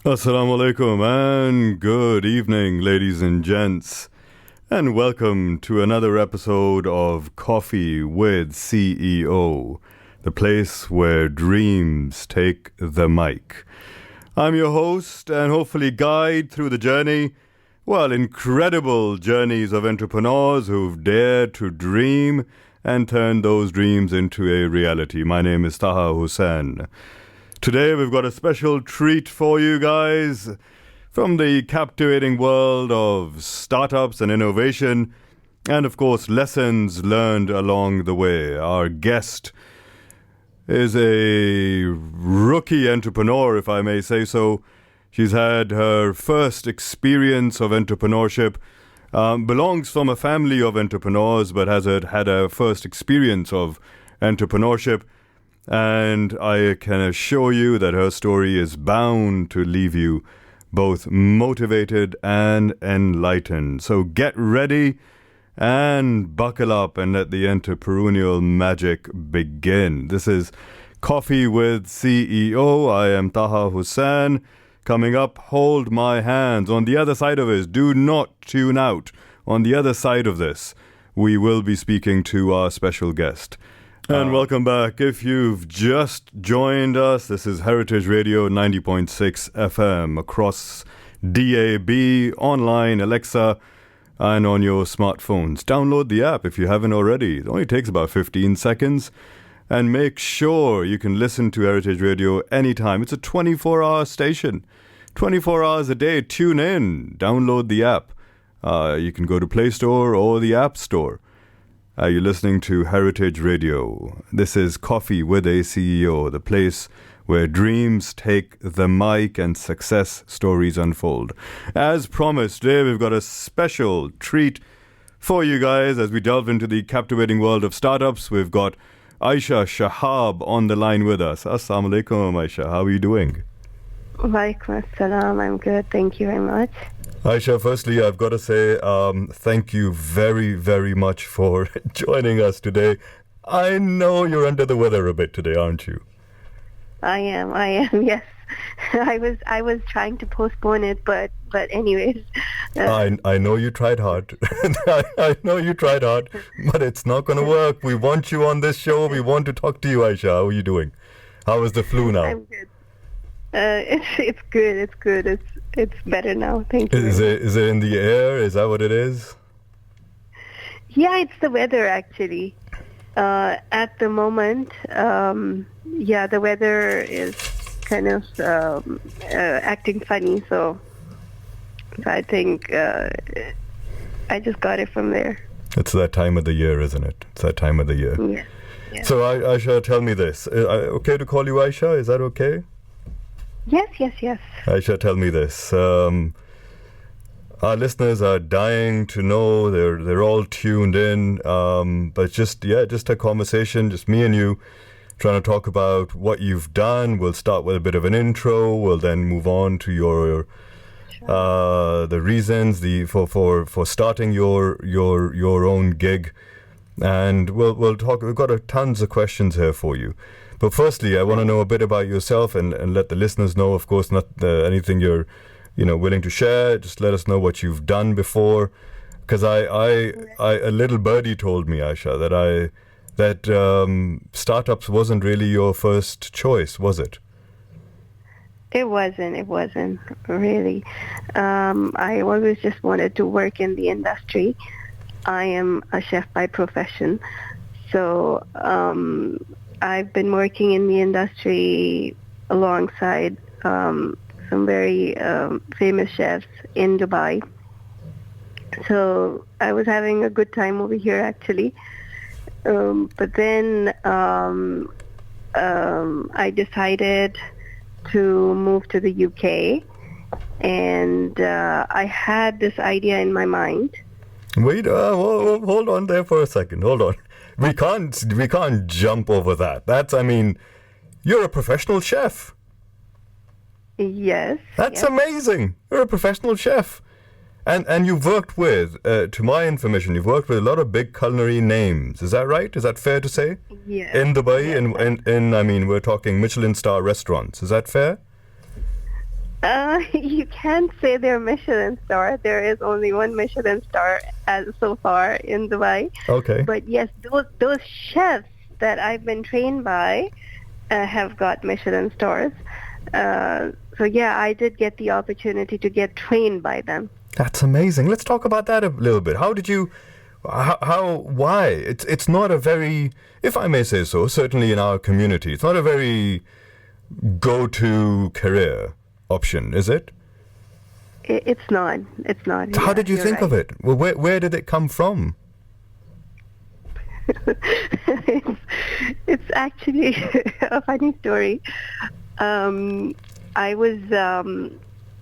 Assalamu alaikum and good evening, ladies and gents, and welcome to another episode of Coffee with CEO, the place where dreams take the mic. I'm your host and hopefully guide through the journey, incredible journeys of entrepreneurs who've dared to dream and turn those dreams into a reality. My name is Taha Hussain. Today we've got a special treat for you guys from the captivating world of startups and innovation, and of course lessons learned along the way. Our guest is a rookie entrepreneur, if I may say so. She's had her first experience of entrepreneurship, belongs from a family of entrepreneurs, but has had her first experience of entrepreneurship. And I can assure you that her story is bound to leave you both motivated and enlightened. So get ready and buckle up and let the entrepreneurial magic begin. This is Coffee with CEO. I am Taha Hussain. Coming up, hold my hands. On the other side of this, do not tune out. On the other side of this, we will be speaking to our special guest. And welcome back. If you've just joined us, this is Heritage Radio 90.6 FM across DAB, online, Alexa, and on your smartphones. Download the app if you haven't already. It only takes about 15 seconds. And make sure you can listen to Heritage Radio anytime. It's a 24-hour station. 24 hours a day. Tune in. Download the app. You can go to Play Store or the App Store. You're listening to Heritage Radio. This is Coffee with a CEO, the place where dreams take the mic and success stories unfold. As promised, today we've got a special treat for you guys as we delve into the captivating world of startups. We've got Aisha Shahab on the line with us. Assalamu alaikum, Aisha. How are you doing? Walaikum assalam. I'm good. Thank you very much. Aisha, firstly, I've got to say thank you very, very much for joining us today. I know you're under the weather a bit today, aren't you? I am, yes. I was trying to postpone it, but anyways. I know you tried hard. I know you tried hard, but it's not going to work. We want you on this show. We want to talk to you, Aisha. How are you doing? How is the flu now? I'm good. It's good. It's good. It's better now. Thank you. Is it in the air? Is that what it is? Yeah, it's the weather actually. At the moment, the weather is kind of acting funny. So I think I just got it from there. It's that time of the year, isn't it? It's that time of the year. Yeah. So Aisha, tell me this. Okay to call you Aisha? Is that okay? Yes. Aisha, tell me this. Our listeners are dying to know. They're all tuned in. But just a conversation, just me and you, trying to talk about what you've done. We'll start with a bit of an intro. We'll then move on to your the reasons for starting your own gig, and we'll talk. We've got tons of questions here for you. But firstly, I want to know a bit about yourself and let the listeners know, of course, not anything you're willing to share. Just let us know what you've done before. Because a little birdie told me, Aisha, that startups wasn't really your first choice, was it? It wasn't really. I always just wanted to work in the industry. I am a chef by profession. So I've been working in the industry alongside some very famous chefs in Dubai. So I was having a good time over here actually. But then I decided to move to the UK, and I had this idea in my mind. Wait, hold on there for a second. Hold on. We can't jump over that. You're a professional chef. Yes. That's amazing. You're a professional chef. And you've worked with, to my information, you've worked with a lot of big culinary names. Is that right? Is that fair to say? Yes. In Dubai, yes. in we're talking Michelin star restaurants. Is that fair? You can't say they're Michelin star. There is only one Michelin star as so far in Dubai. Okay. But yes, those chefs that I've been trained by have got Michelin stars. So yeah, I did get the opportunity to get trained by them. That's amazing. Let's talk about that a little bit. How did you? Why? It's not a very, if I may say so, certainly in our community, it's not a very go-to career option, is it? It's not. It's not. How did you think right. of it? Well, where did it come from? It's actually a funny story. I was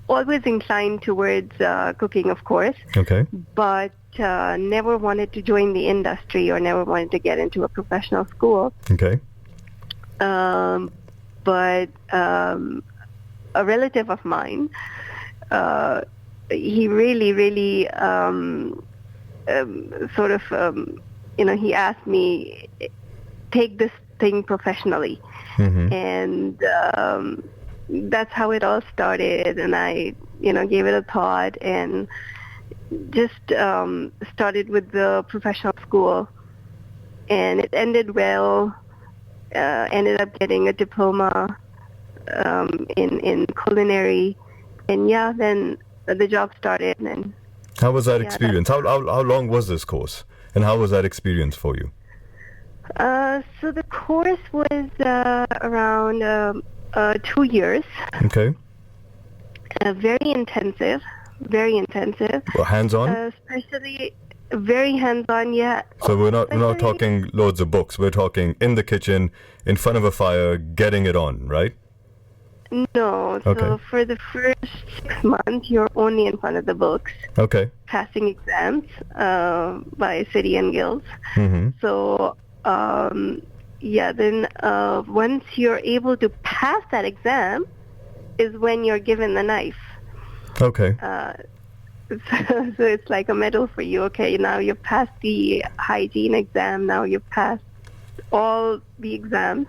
always inclined towards cooking, of course, Okay. but never wanted to join the industry or never wanted to get into a professional school. Okay. But a relative of mine, he really he asked me, take this thing professionally. Mm-hmm. And that's how it all started. And I, gave it a thought and just started with the professional school. And it ended well. Ended up getting a diploma in culinary. And yeah, then the job started. And how was that experience? How long was this course? And how was that experience for you? So the course was around 2 years. Okay. Very intensive. Well, hands-on? Especially very hands-on, yeah. So we're not talking loads of books. We're talking in the kitchen, in front of a fire, getting it on, right? No. So Okay. for the first 6 months, you're only in front of the books, Okay. passing exams by city and guilds. Mm-hmm. So then once you're able to pass that exam is when you're given the knife. Okay. So it's like a medal for you. Okay, now you've passed the hygiene exam. Now you've passed all the exams,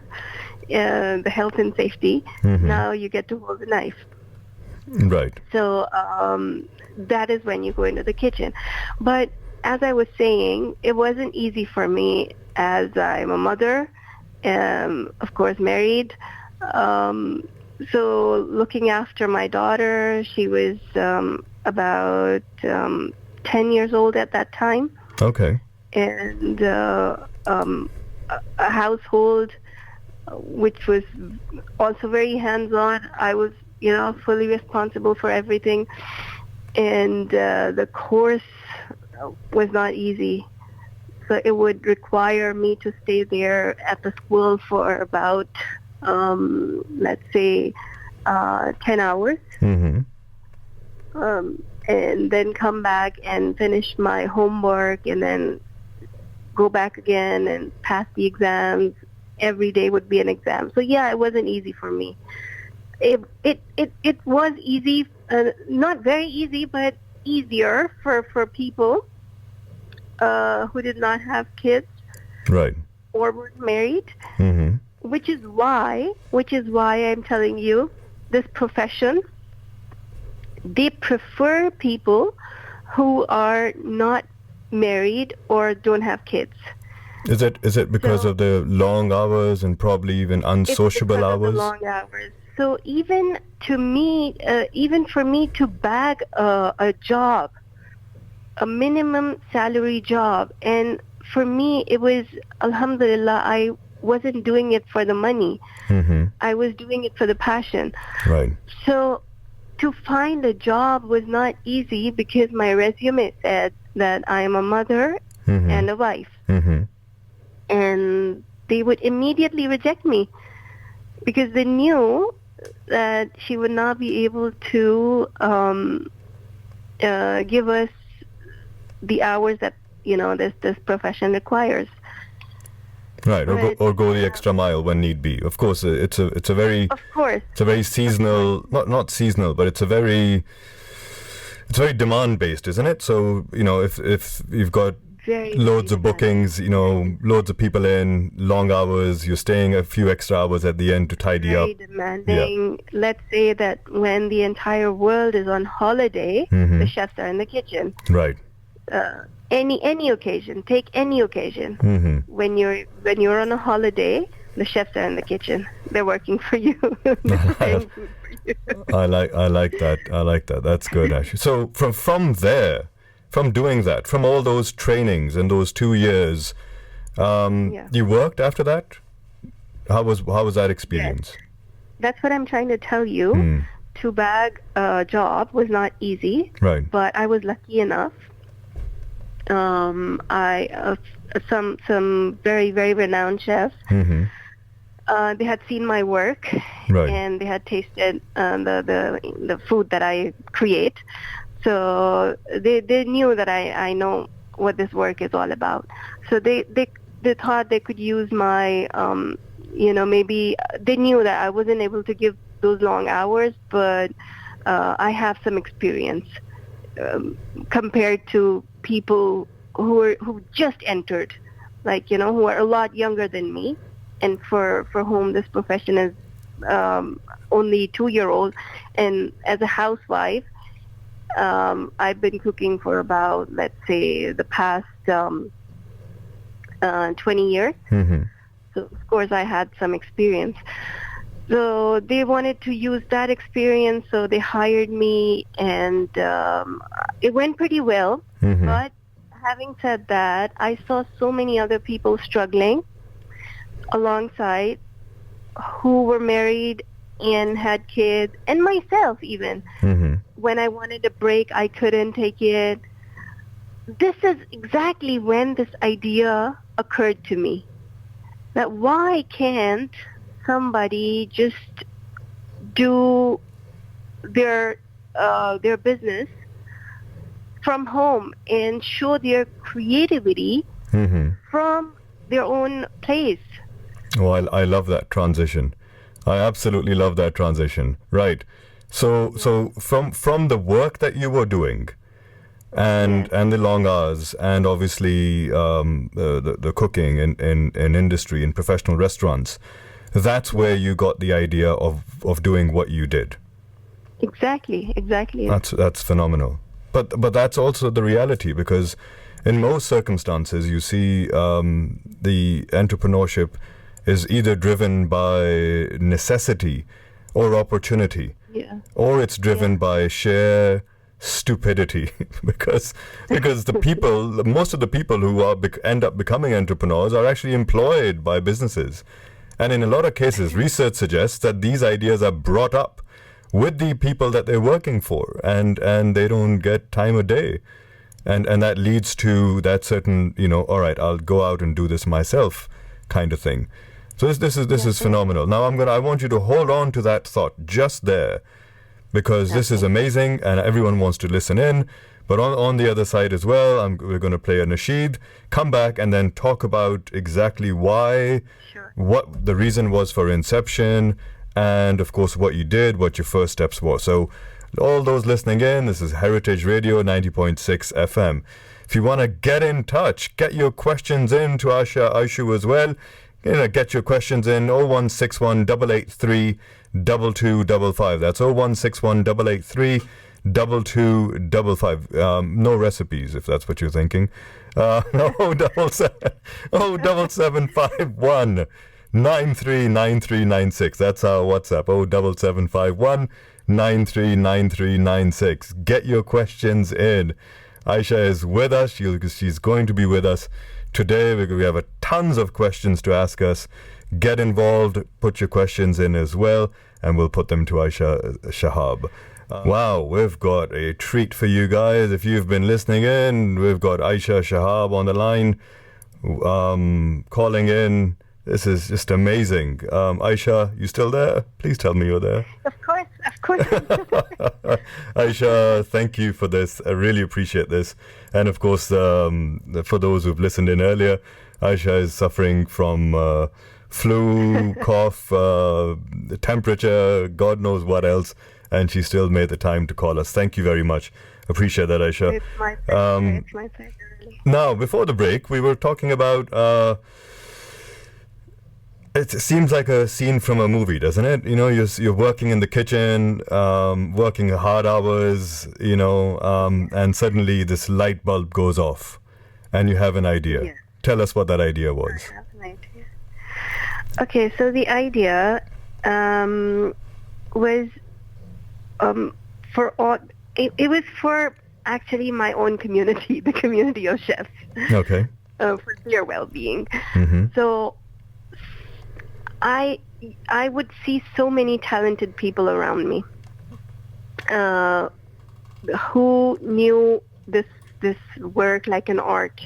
the health and safety. Mm-hmm. Now you get to hold the knife. Right. So that is when you go into the kitchen. But as I was saying, it wasn't easy for me as I'm a mother, of course married. So looking after my daughter, she was about 10 years old at that time. Okay. And a household which was also very hands-on. I was, fully responsible for everything. And the course was not easy. So it would require me to stay there at the school for about, let's say, 10 hours. Mm-hmm. And then come back and finish my homework and then go back again and pass the exams. Every day would be an exam. So yeah, it wasn't easy for me. It was easy, not very easy, but easier for people who did not have kids, Right. or were married. Mm-hmm. Which is why I'm telling you, this profession, they prefer people who are not married or don't have kids. Is it because of the long hours and probably even unsociable it's because hours? Of the long hours. So even for me to bag a job, a minimum salary job, and for me it was, alhamdulillah, I wasn't doing it for the money. Mm-hmm. I was doing it for the passion. Right. So to find a job was not easy because my resume said that I am a mother Mm-hmm. and a wife. Mm-hmm. And they would immediately reject me because they knew that she would not be able to give us the hours that this profession requires. Right, But, or go the extra mile when need be. Of course, it's a very Of course. it's a very seasonal, not seasonal, but it's very demand based, isn't it? So if you've got very, loads very of bookings, loads of people in, long hours, you're staying a few extra hours at the end to tidy up. very demanding. Let's say that when the entire world is on holiday, the chefs are in the kitchen. Right. Any occasion, take any occasion. When you're on a holiday, the chefs are in the kitchen. They're working for you. They're preparing food for you. I like that. I like that. That's good, actually. So from there, from doing that, from all those trainings and those 2 years, you worked after that? How was that experience? Yes. That's what I'm trying to tell you. To bag a job was not easy. Right. But I was lucky enough. Some very, very renowned chefs. They had seen my work, Right. and they had tasted the food that I create. So they knew that I know what this work is all about. So they thought they could use my, maybe they knew that I wasn't able to give those long hours, but I have some experience compared to people who just entered, who are a lot younger than me, and for whom this profession is only 2-year-old. And as a housewife, I've been cooking for about, let's say, the past 20 years. So of course I had some experience. So they wanted to use that experience, so they hired me, and it went pretty well. But having said that, I saw so many other people struggling alongside, who were married and had kids, and myself even. When I wanted a break, I couldn't take it. This is exactly when this idea occurred to me, that why can't somebody just do their business from home and show their creativity from their own place? Oh, I love that transition. I absolutely love that transition. Right. So from the work that you were doing, and the long hours, and obviously the cooking in industry, in professional restaurants, that's where you got the idea of doing what you did. Exactly. That's phenomenal. But that's also the reality, because in most circumstances you see the entrepreneurship is either driven by necessity or opportunity, or it's driven by sheer stupidity, because most of the people who end up becoming entrepreneurs are actually employed by businesses, and in a lot of cases, research suggests that these ideas are brought up with the people that they're working for, and they don't get time of day, and that leads to that certain, all right, I'll go out and do this myself kind of thing. So this is phenomenal. Now I want you to hold on to that thought just there, because this is amazing and everyone wants to listen in. But on the other side as well, we're going to play a nasheed, come back, and then talk about exactly why, what the reason was for inception, and of course what you did, what your first steps were. So all those listening in, this is Heritage Radio 90.6 FM. If you want to get in touch, get your questions in to Aisha as well. Get your questions in 0161 883 2255. That's 0161 883 2255. No recipes, if that's what you're thinking. 07751 939396. That's our WhatsApp. 07751 939396. Get your questions in. Aisha is with us. She's going to be with us today. We have tons of questions to ask us. Get involved, put your questions in as well, and we'll put them to Aisha Shahab. Wow, we've got a treat for you guys. If you've been listening in, we've got Aisha Shahab on the line, calling in. This is just amazing. Aisha, you still there? Please tell me you're there. Of course. Aisha, thank you for this. I really appreciate this. And of course, for those who've listened in earlier, Aisha is suffering from flu, cough, temperature, God knows what else, and she still made the time to call us. Thank you very much. Appreciate that, Aisha. It's my pleasure. It's my pleasure, really. Now, before the break, we were talking about. It seems like a scene from a movie, doesn't it? You know, you're working in the kitchen, working hard hours, and suddenly this light bulb goes off, and you have an idea. Yeah. Tell us what that idea was. I have an idea. Okay, so the idea was for all. It was for actually my own community, the community of chefs. Okay. For their well-being. Mm-hmm. So I would see so many talented people around me who knew this work like an art.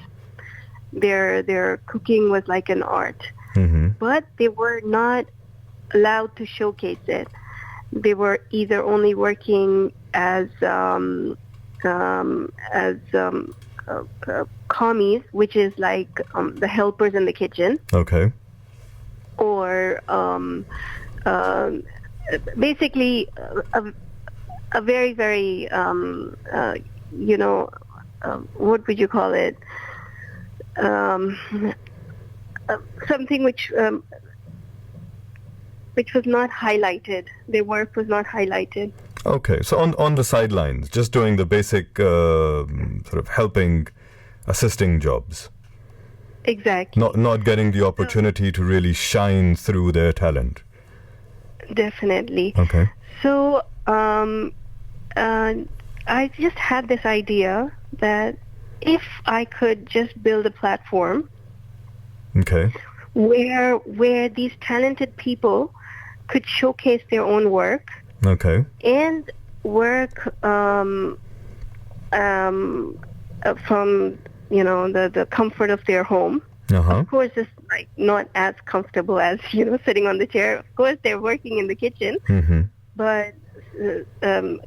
Their cooking was like an art, Mm-hmm. but they were not allowed to showcase it. They were either only working as commis, which is like the helpers in the kitchen, Okay. or basically a very, very, what would you call it? Something which was not highlighted. Their work was not highlighted. Okay. So on the sidelines, just doing the basic sort of helping, assisting jobs. Exactly. Not getting the opportunity to really shine through their talent. Definitely. Okay. So I just had this idea that if I could just build a platform Okay. where these talented people could showcase their own work Okay. and work from the comfort of their home. Uh-huh. Of course, it's like not as comfortable as sitting on the chair. Of course, they're working in the kitchen, Mm-hmm. but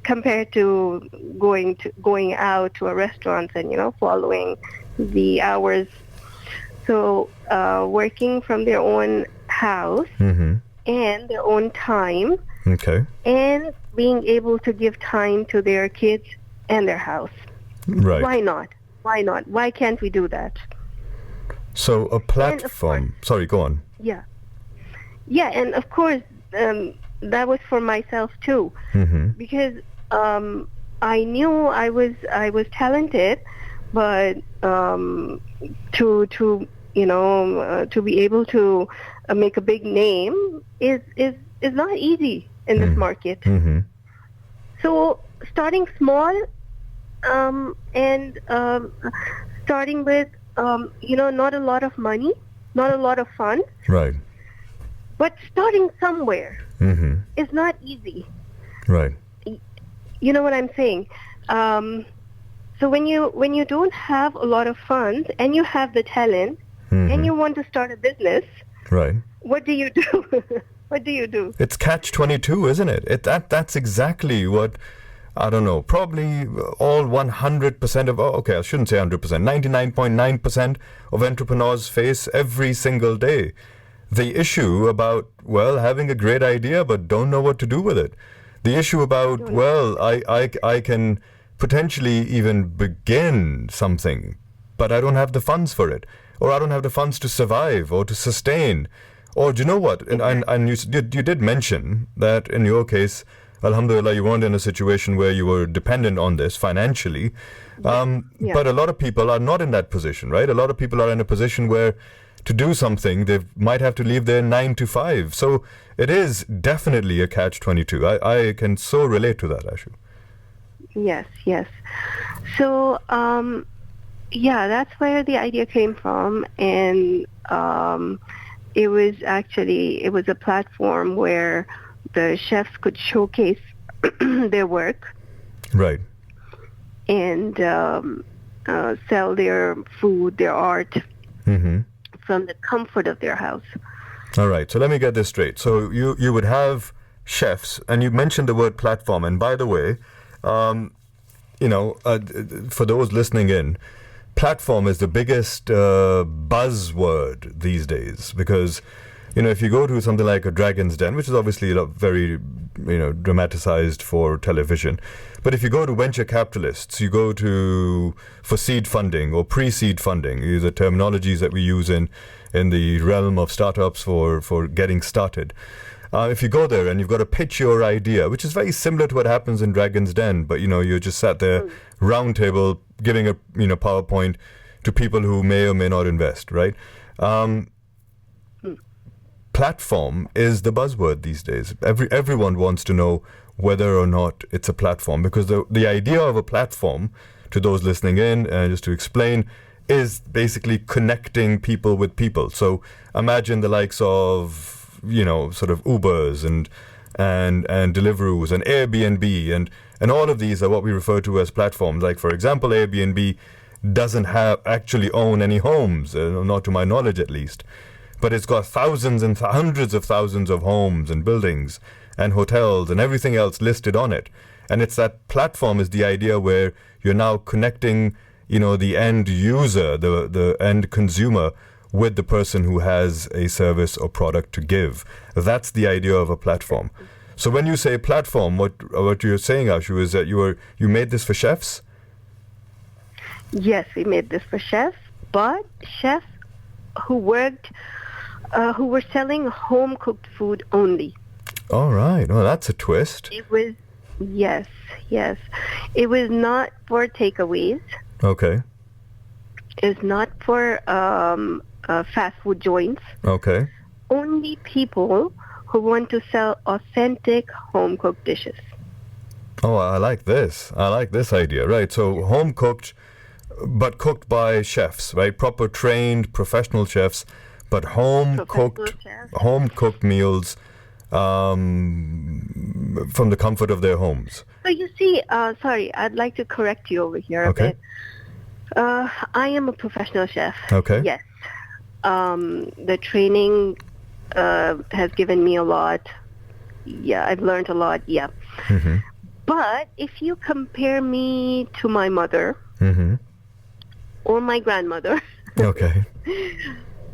compared to going out to a restaurant and following the hours, so working from their own house Mm-hmm. and their own time, Okay. and being able to give time to their kids and their house. Right. Why not? Why not? Why can't we do that? So a platform. Sorry, go on. Yeah, and of course that was for myself too, Mm-hmm. because I knew I was talented, but to be able to make a big name is not easy in this market. Mm-hmm. So starting small, and starting with not a lot of money, not a lot of funds, Right. but starting somewhere Mm-hmm. is not easy. Right. You know what I'm saying? So when you don't have a lot of funds and you have the talent Mm-hmm. and you want to start a business, Right. what do you do? What do you do? It's catch-22, isn't it? That's exactly what, I don't know, probably all 100% of, okay, I shouldn't say 100%, 99.9% of entrepreneurs face every single day. The issue about, having a great idea but don't know what to do with it. The issue about, I can potentially even begin something, but I don't have the funds for it. Or I don't have the funds to survive or to sustain. Or do you know what? And you did mention that in your case, alhamdulillah, you weren't in a situation where you were dependent on this financially. But a lot of people are not in that position, right? A lot of people are in a position where to do something, they might have to leave their 9 to 5. So it is definitely a catch-22. I can so relate to that, Ashu. Yes. So, that's where the idea came from, and it was a platform where the chefs could showcase their work, Right. and sell their food, their art, Mm-hmm. from the comfort of their house. All right. So let me get this straight. So you would have chefs, and you mentioned the word platform. And by the way, for those listening in, platform is the biggest buzzword these days, because if you go to something like a Dragon's Den, which is obviously a very dramatized for television. But if you go to venture capitalists, you go to for seed funding or pre-seed funding, these are terminologies that we use in the realm of startups for getting started. If you go there and you've got to pitch your idea, which is very similar to what happens in Dragon's Den, but you're just sat there, round table, giving a PowerPoint to people who may or may not invest, right? Platform is the buzzword these days. Everyone wants to know whether or not it's a platform, because the idea of a platform, to those listening in, just to explain, is basically connecting people with people. So imagine the likes of sort of Ubers and Deliveroo's and Airbnb and all of these are what we refer to as platforms. Like, for example, Airbnb doesn't actually own any homes, not to my knowledge at least. But it's got thousands and hundreds of thousands of homes and buildings and hotels and everything else listed on it. And it's that platform is the idea where you're now connecting, the end user, the end consumer, with the person who has a service or product to give. That's the idea of a platform. So when you say platform, what you're saying, Ashu, is that you made this for chefs? Yes, we made this for chefs, but chefs who were selling home-cooked food only. All right. Well, that's a twist. It was, yes. It was not for takeaways. Okay. It's not for fast food joints. Okay. Only people who want to sell authentic home-cooked dishes. Oh, I like this. I like this idea. Right. So home-cooked, but cooked by chefs, right? Proper trained professional chefs. But home-cooked meals from the comfort of their homes. So you see, sorry, I'd like to correct you over here a bit. I am a professional chef. Okay. Yes. The training has given me a lot. Yeah, I've learned a lot. Yeah. Mm-hmm. But if you compare me to my mother or my grandmother, okay.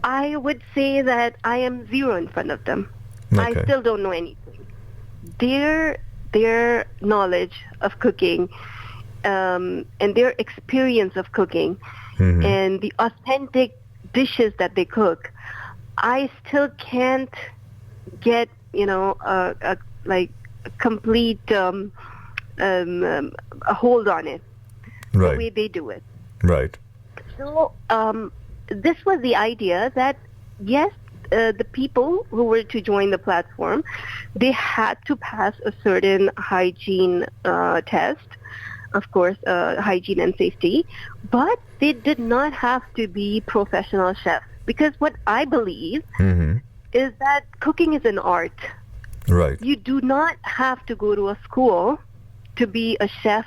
I would say that I am zero in front of them. Okay. I still don't know anything. Their knowledge of cooking and their experience of cooking and the authentic dishes that they cook, I still can't get a complete a hold on it. Right. The way they do it. Right. So this was the idea that, yes, the people who were to join the platform, they had to pass a certain hygiene test, of course, hygiene and safety, but they did not have to be professional chefs. Because what I believe is that cooking is an art. Right. You do not have to go to a school to be a chef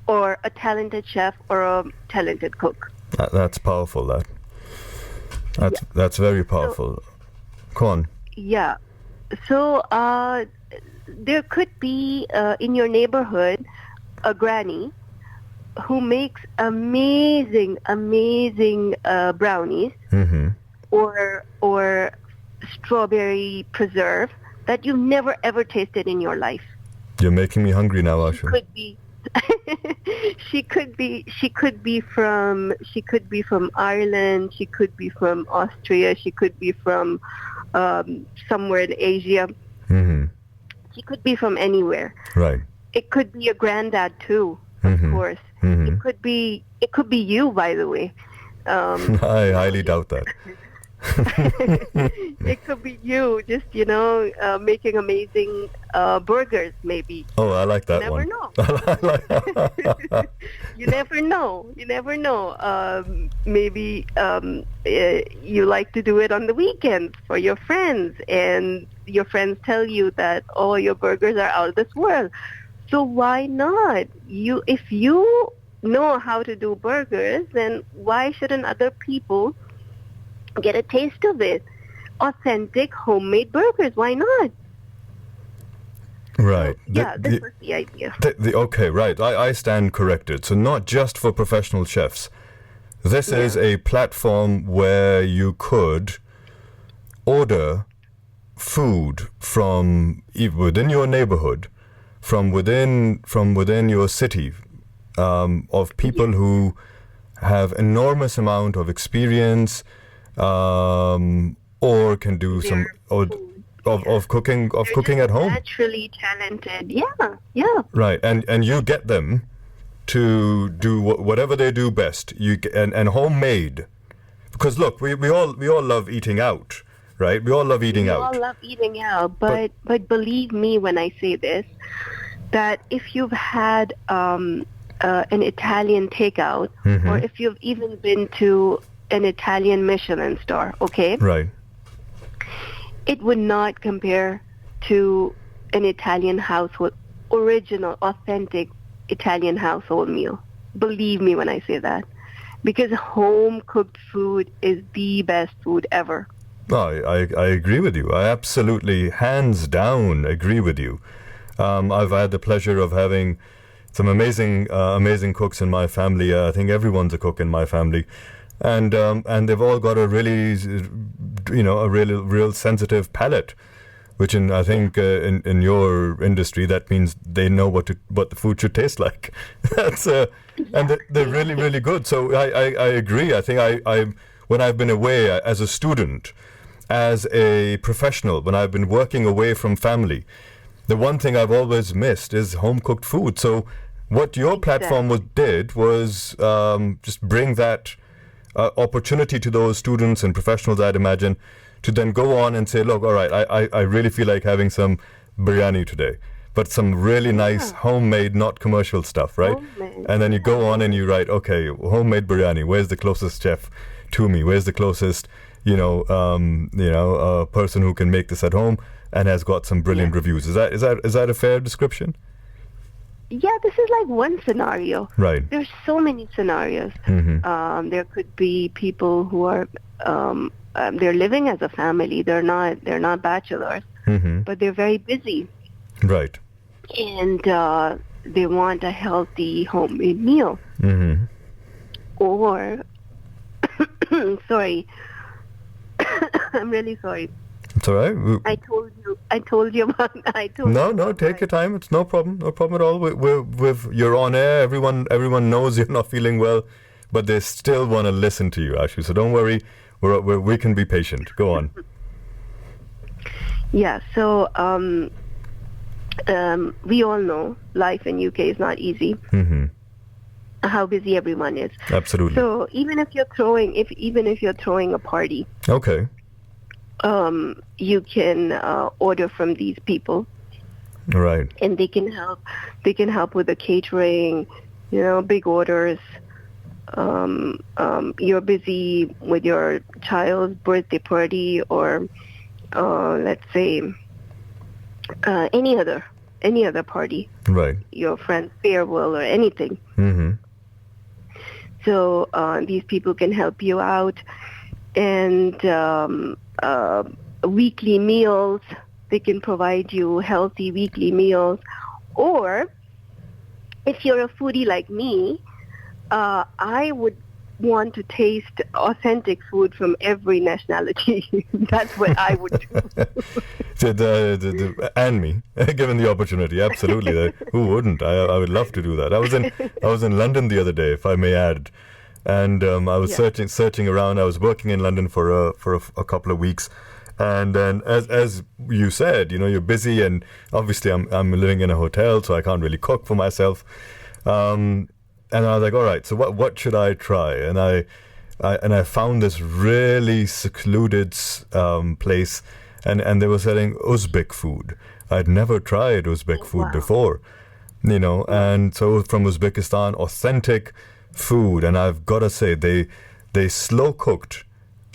or a talented chef or a talented cook. That's powerful, That's very powerful. Go on. Yeah. So there could be in your neighborhood a granny who makes amazing brownies or strawberry preserve that you've never ever tasted in your life. You're making me hungry now, Ashu. She could be from Ireland, she could be from Austria, she could be from somewhere in Asia. She could be from anywhere. Right. It could be a granddad too, of course. It could be you, by the way. I highly doubt that. It could be you, just making amazing burgers, maybe. Oh, I like that one. You never know. You never know. Maybe you like to do it on the weekends for your friends, and your friends tell you that, oh, your burgers are out of this world. So why not? If you know how to do burgers, then why shouldn't other people get a taste of it? Authentic homemade burgers, why not? Right. So, this was the idea. Okay, right. I stand corrected. So not just for professional chefs. This is a platform where you could order food from within your neighborhood, from within your city, of people who have enormous amount of experience, or can do some of cooking at home. Naturally talented. Yeah. Right, and you get them to do whatever they do best. And homemade, because look, we all love eating out, right? We all love eating out. We all love eating out, but believe me when I say this, that if you've had an Italian takeout, or if you've even been to an Italian Michelin star, okay? Right. It would not compare to an Italian household, original, authentic Italian household meal. Believe me when I say that. Because home-cooked food is the best food ever. Oh, I agree with you. I absolutely, hands down, agree with you. I've had the pleasure of having some amazing cooks in my family. I think everyone's a cook in my family. And they've all got a really, a real sensitive palate, which I think in your industry, that means they know what the food should taste like. That's and they're really, really good. So I agree. I think I when I've been away as a student, as a professional, when I've been working away from family, the one thing I've always missed is home cooked food. So what your platform did was just bring that opportunity to those students and professionals, I'd imagine, to then go on and say, look, all right, I really feel like having some biryani today, but some really nice homemade, not commercial stuff, right? Homemade. And then you go on and you write, okay, homemade biryani, where's the closest chef to me? Where's the closest, person who can make this at home and has got some brilliant reviews? Is that a fair description? Yeah, this is like one scenario. Right. There's so many scenarios. There could be people who are they're living as a family. They're not bachelors, but they're very busy. Right. And they want a healthy homemade meal. Or, sorry, I'm really sorry. It's all right. I told you about. No, take your time. It's no problem at all. You're on air. Everyone knows you're not feeling well, but they still want to listen to you, Ashu. So don't worry. We can be patient. Go on. Yeah. So we all know life in UK is not easy. How busy everyone is. Absolutely. So even if you're throwing a party. Okay. You can order from these people, right? And they can help. They can help with the catering, big orders. You're busy with your child's birthday party, or let's say any other party, right? Your friend's farewell or anything. So these people can help you out, and weekly meals. They can provide you healthy weekly meals. Or if you're a foodie like me, I would want to taste authentic food from every nationality. That's what I would do. And me, given the opportunity, absolutely. Who wouldn't? I would love to do that. I was in London the other day, if I may add, and I was searching around. I was working in London for a couple of weeks, and then as you said, you're busy, and obviously I'm living in a hotel, so I can't really cook for myself. And I was like, all right, so what should I try? And I found this really secluded place, and they were selling Uzbek food. I'd never tried Uzbek food before, and so from Uzbekistan, authentic food. And I've got to say, they slow cooked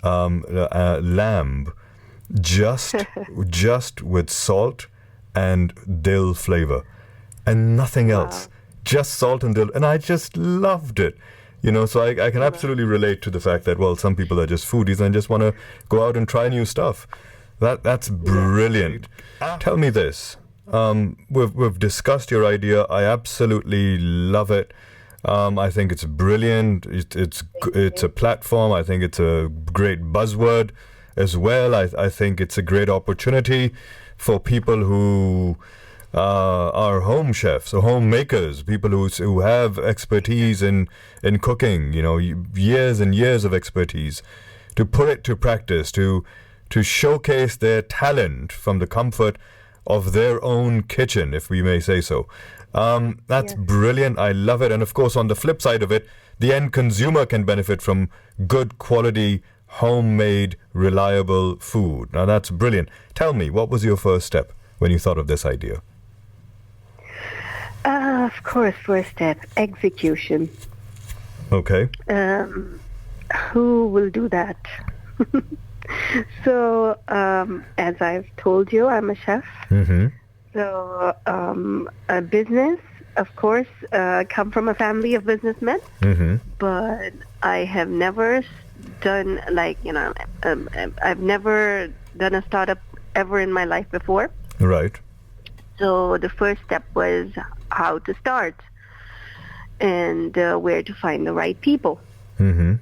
lamb just with salt and dill flavor and nothing else. Just salt and dill, and I just loved it. So I can absolutely relate to the fact that, well, some people are just foodies and just want to go out and try new stuff. That's brilliant. Tell me this. We've discussed your idea. I absolutely love it. I think it's brilliant. It's a platform. I think it's a great buzzword. as well. I think it's a great opportunity for people who are home chefs or homemakers, people who have expertise in cooking, years and years of expertise, to put it to practice, to showcase their talent from the comfort of their own kitchen, if we may say so. That's brilliant. I love it. And of course, on the flip side of it, the end consumer can benefit from good quality, homemade, reliable food. Now, that's brilliant. Tell me, what was your first step when you thought of this idea? Of course, first step, execution. Okay. Who will do that? So, as I've told you, I'm a chef. Mm-hmm. So, a business, of course, come from a family of businessmen. Mm-hmm. But I have never done I've never done a startup ever in my life before. Right. So the first step was how to start and where to find the right people. Mm-hmm.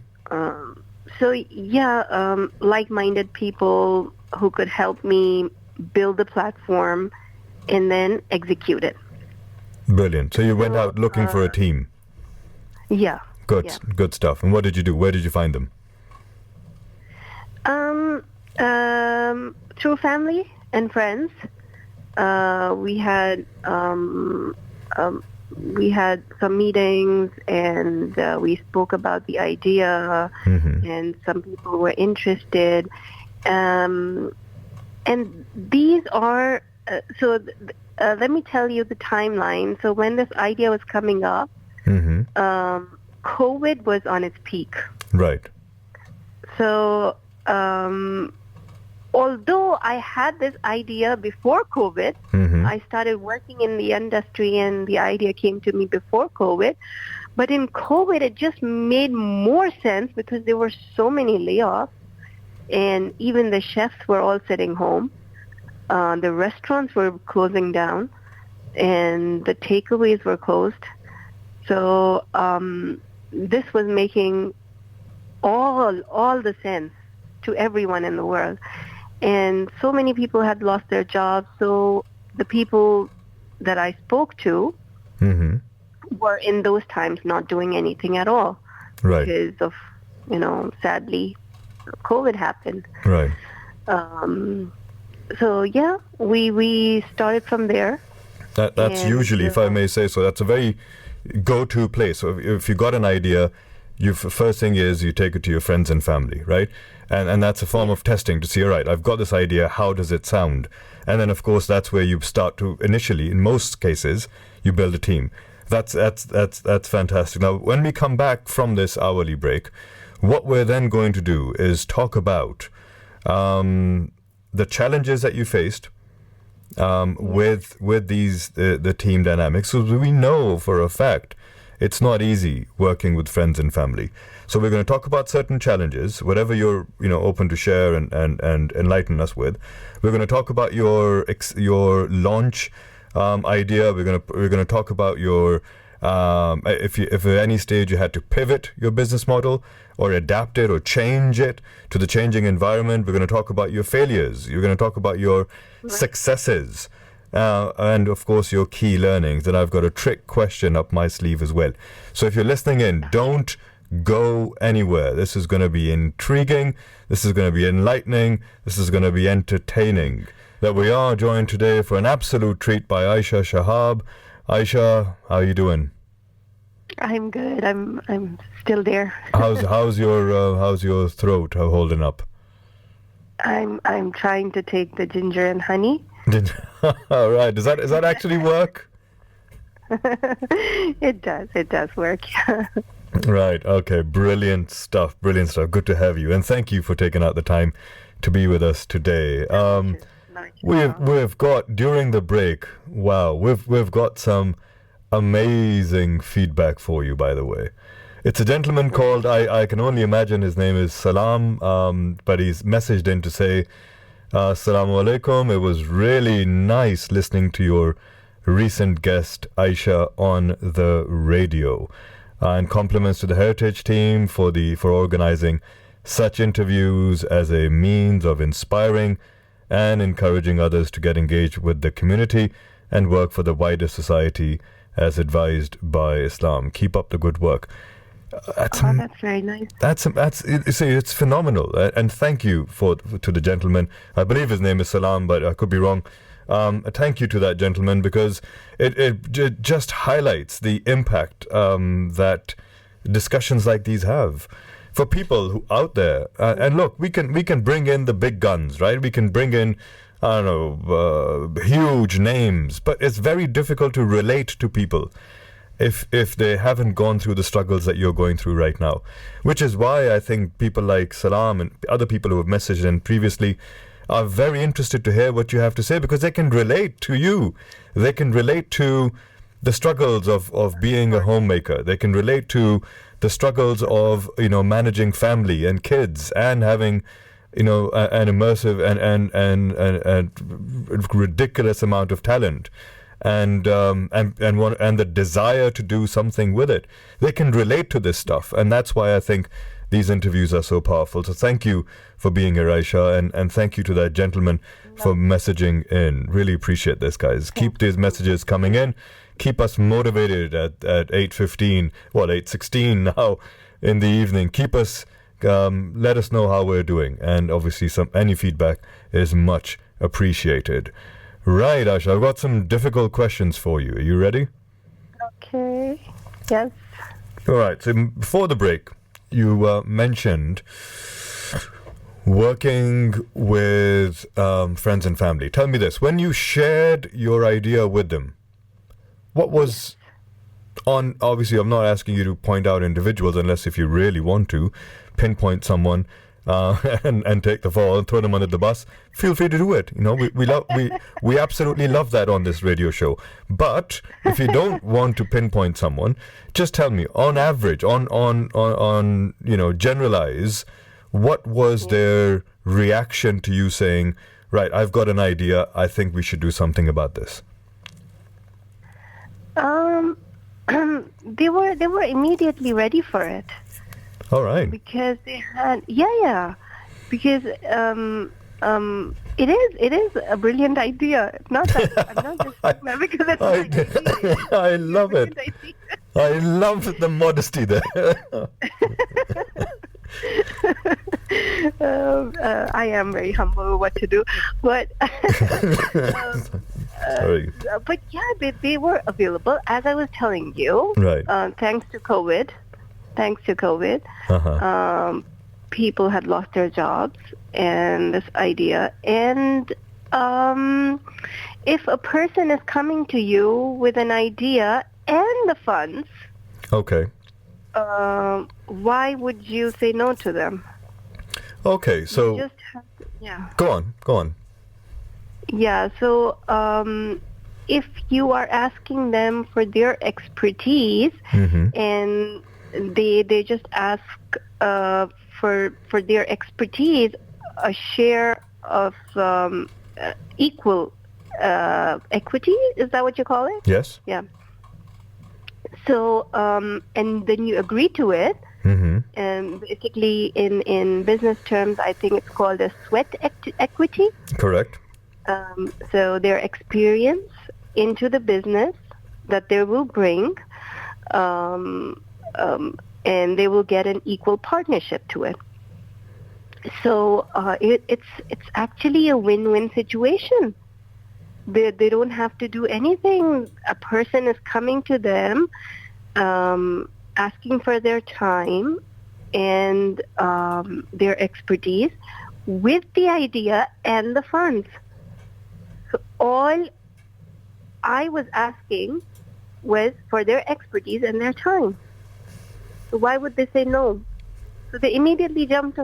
Like-minded people who could help me build the platform and then execute it. Brilliant. So you went out looking for a team. Yeah. Good stuff. And what did you do? Where did you find them? Through family and friends. We had some meetings, and we spoke about the idea, Mm-hmm. and some people were interested. And these are let me tell you the timeline. So when this idea was coming up, Mm-hmm. COVID was on its peak. Right. So although I had this idea before COVID, Mm-hmm. I started working in the industry and the idea came to me before COVID. But in COVID, it just made more sense because there were so many layoffs and even the chefs were all sitting home. The restaurants were closing down and the takeaways were closed. So this was making all the sense to everyone in the world. And so many people had lost their jobs. So the people that I spoke to Mm-hmm. were in those times not doing anything at all. Right. Because of, sadly, COVID happened. Right. So yeah, we started from there. That's And, usually, if I may say so, that's a very go-to place. So if you got an idea, first thing is you take it to your friends and family, right? And that's a form of testing to see, all right, I've got this idea, how does it sound? And then, of course, that's where you start to initially, in most cases, you build a team. That's fantastic. Now, when we come back from this hourly break, what we're then going to do is talk about the challenges that you faced with these the team dynamics. So we know for a fact it's not easy working with friends and family. So we're going to talk about certain challenges, whatever you're open to share and enlighten us with. We're going to talk about your launch idea. We're going to talk about your if at any stage you had to pivot your business model or adapt it or change it to the changing environment. We're going to talk about your failures. You're going to talk about your successes. And of course your key learnings. And I've got a trick question up my sleeve as well. So if you're listening in, don't go anywhere. This is going to be intriguing. This is going to be enlightening. This is going to be entertaining. That we are joined today for an absolute treat by Aisha Shahab. Aisha, how are you doing? I'm good. I'm still there. How's your throat holding up? I'm trying to take the ginger and honey. All right. Does that actually work? It does work. Yeah. Right. Okay. Brilliant stuff. Good to have you, and thank you for taking out the time to be with us today. We've got during the break. Wow. We've got some amazing feedback for you. By the way, it's a gentleman called I can only imagine his name is Salam, but he's messaged in to say, Assalamu alaikum. It was really nice listening to your recent guest Aisha on the radio. And compliments to the Heritage team for organizing such interviews as a means of inspiring and encouraging others to get engaged with the community and work for the wider society as advised by Islam. Keep up the good work. That's very nice. It's phenomenal, and thank you to the gentleman. I believe his name is Salam, but I could be wrong. Thank you to that gentleman, because it just highlights the impact that discussions like these have for people who out there. And look, we can bring in the big guns, right? We can bring in, I don't know, huge names, but it's very difficult to relate to people if they haven't gone through the struggles that you're going through right now. Which is why I think people like Salam and other people who have messaged in previously are very interested to hear what you have to say, because they can relate to you. They can relate to the struggles of being a homemaker. They can relate to the struggles of, managing family and kids and having, an immersive and ridiculous amount of talent. And the desire to do something with it. They can relate to this stuff, and that's why I think these interviews are so powerful. So thank you for being here, Aisha, and thank you to that gentleman for messaging in. Really appreciate this, guys. Keep these messages coming in. Keep us motivated at 8:15, 8:16 now in the evening. Keep us, let us know how we're doing, and obviously any feedback is much appreciated. Right, Aisha, I've got some difficult questions for you. Are you ready? Okay. Yes. All right. So before the break, you mentioned working with friends and family. Tell me this. When you shared your idea with them, what was obviously, I'm not asking you to point out individuals unless if you really want to pinpoint someone and take the fall and throw them under the bus. Feel free to do it. We absolutely love that on this radio show. But if you don't want to pinpoint someone, just tell me on average, on generalize, what was their reaction to you saying, right, I've got an idea, I think we should do something about this? They were immediately ready for it. All right. Because they had, because it is a brilliant idea. Not that I'm not just saying that because it's my idea. I love it. I love the modesty there. I am very humble with what to do, but sorry. But yeah, they were available, as I was telling you. Right. Thanks to COVID. People had lost their jobs, and this idea. And if a person is coming to you with an idea and the funds, okay, why would you say no to them? Okay, so just have to, yeah. Go on. Yeah, so if you are asking them for their expertise, and they just ask for their expertise a share of equal equity, is that what you call it? Yes. Yeah. So and then you agree to it. And basically, in business terms, I think it's called a sweat equity. Correct. So their experience into the business that they will bring, and they will get an equal partnership to it. So it's actually a win-win situation. They don't have to do anything. A person is coming to them, asking for their time and their expertise with the idea and the funds. So all I was asking was for their expertise and their time. So why would they say no? So they immediately jumped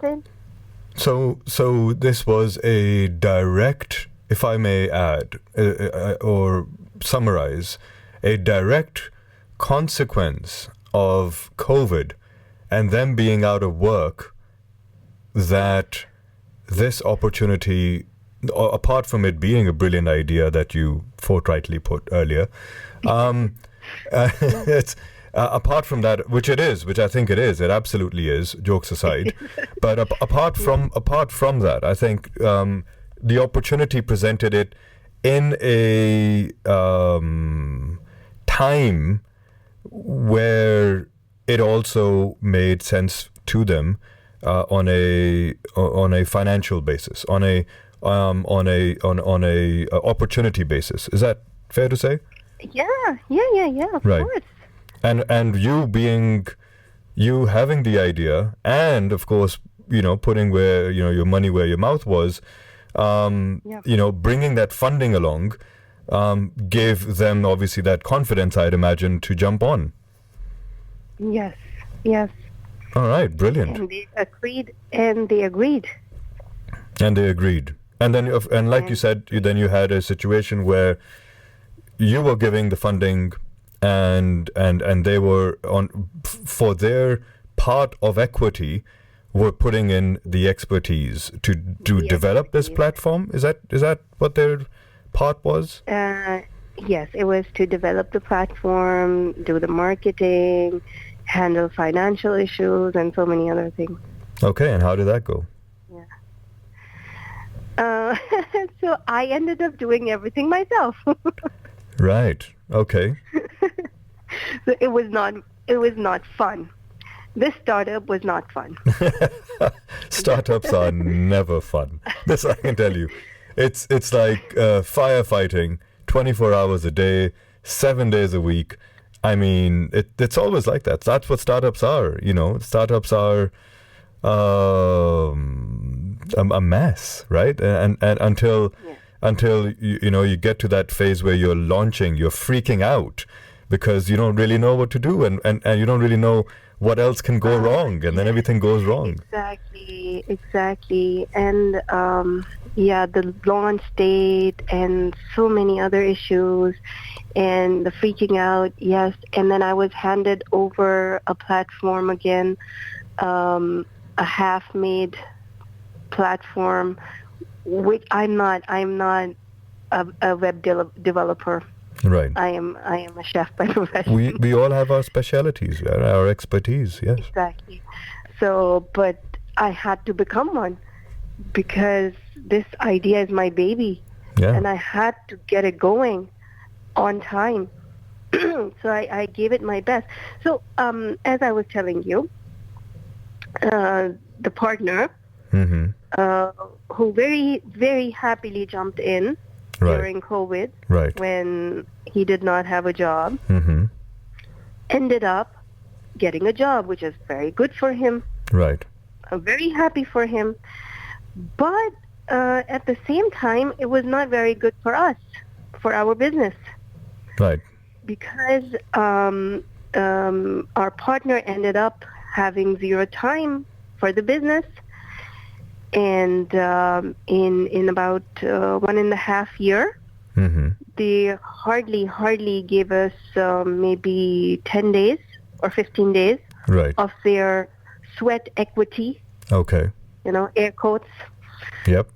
in. So this was a direct, if I may add, or summarize, a direct consequence of COVID and them being out of work, that this opportunity, apart from it being a brilliant idea that you forthrightly put earlier, apart from that, which I think it absolutely is, jokes aside, but apart from that, I think the opportunity presented it in a time where it also made sense to them on a financial basis, on a opportunity basis. Is that fair to say? Yeah, of Right. course. And you having the idea, and of course, putting where your money where your mouth was, bringing that funding along, gave them obviously that confidence, I'd imagine, to jump on. Yes. All right, brilliant. And they agreed. And they agreed. And then, like you said, then you had a situation where you were giving the funding, and they were for their part of equity, were putting in the expertise to develop this platform. Is that what their part was? Yes, it was to develop the platform, do the marketing, handle financial issues, and so many other things. Okay, and how did that go? So I ended up doing everything myself. Right. Okay. So it was not fun. This startup was not fun. Startups are never fun. This I can tell you. It's like firefighting, 24 hours a day, 7 days a week. I mean, it's always like that. That's what startups are. Startups are a mess, right? And until you get to that phase where you're launching, you're freaking out because you don't really know what to do, and you don't really know what else can go wrong, and then everything goes wrong. Exactly. And the launch date and so many other issues and the freaking out, yes. And then I was handed over a platform again, a half-made platform, which I'm not a web developer. Right. I am a chef by profession. We all have our specialities, our expertise, yes. Exactly. So, but I had to become one because this idea is my baby. Yeah. And I had to get it going on time. So I gave it my best. So as I was telling you, the partner, who very, very happily jumped in during COVID, when he did not have a job, ended up getting a job, which is very good for him. Right. I'm very happy for him. But at the same time, it was not very good for us, for our business. Right. Because our partner ended up having zero time for the business. And in about 1.5 years, they hardly gave us maybe 10 days or 15 days of their sweat equity. Okay. Air quotes. Yep.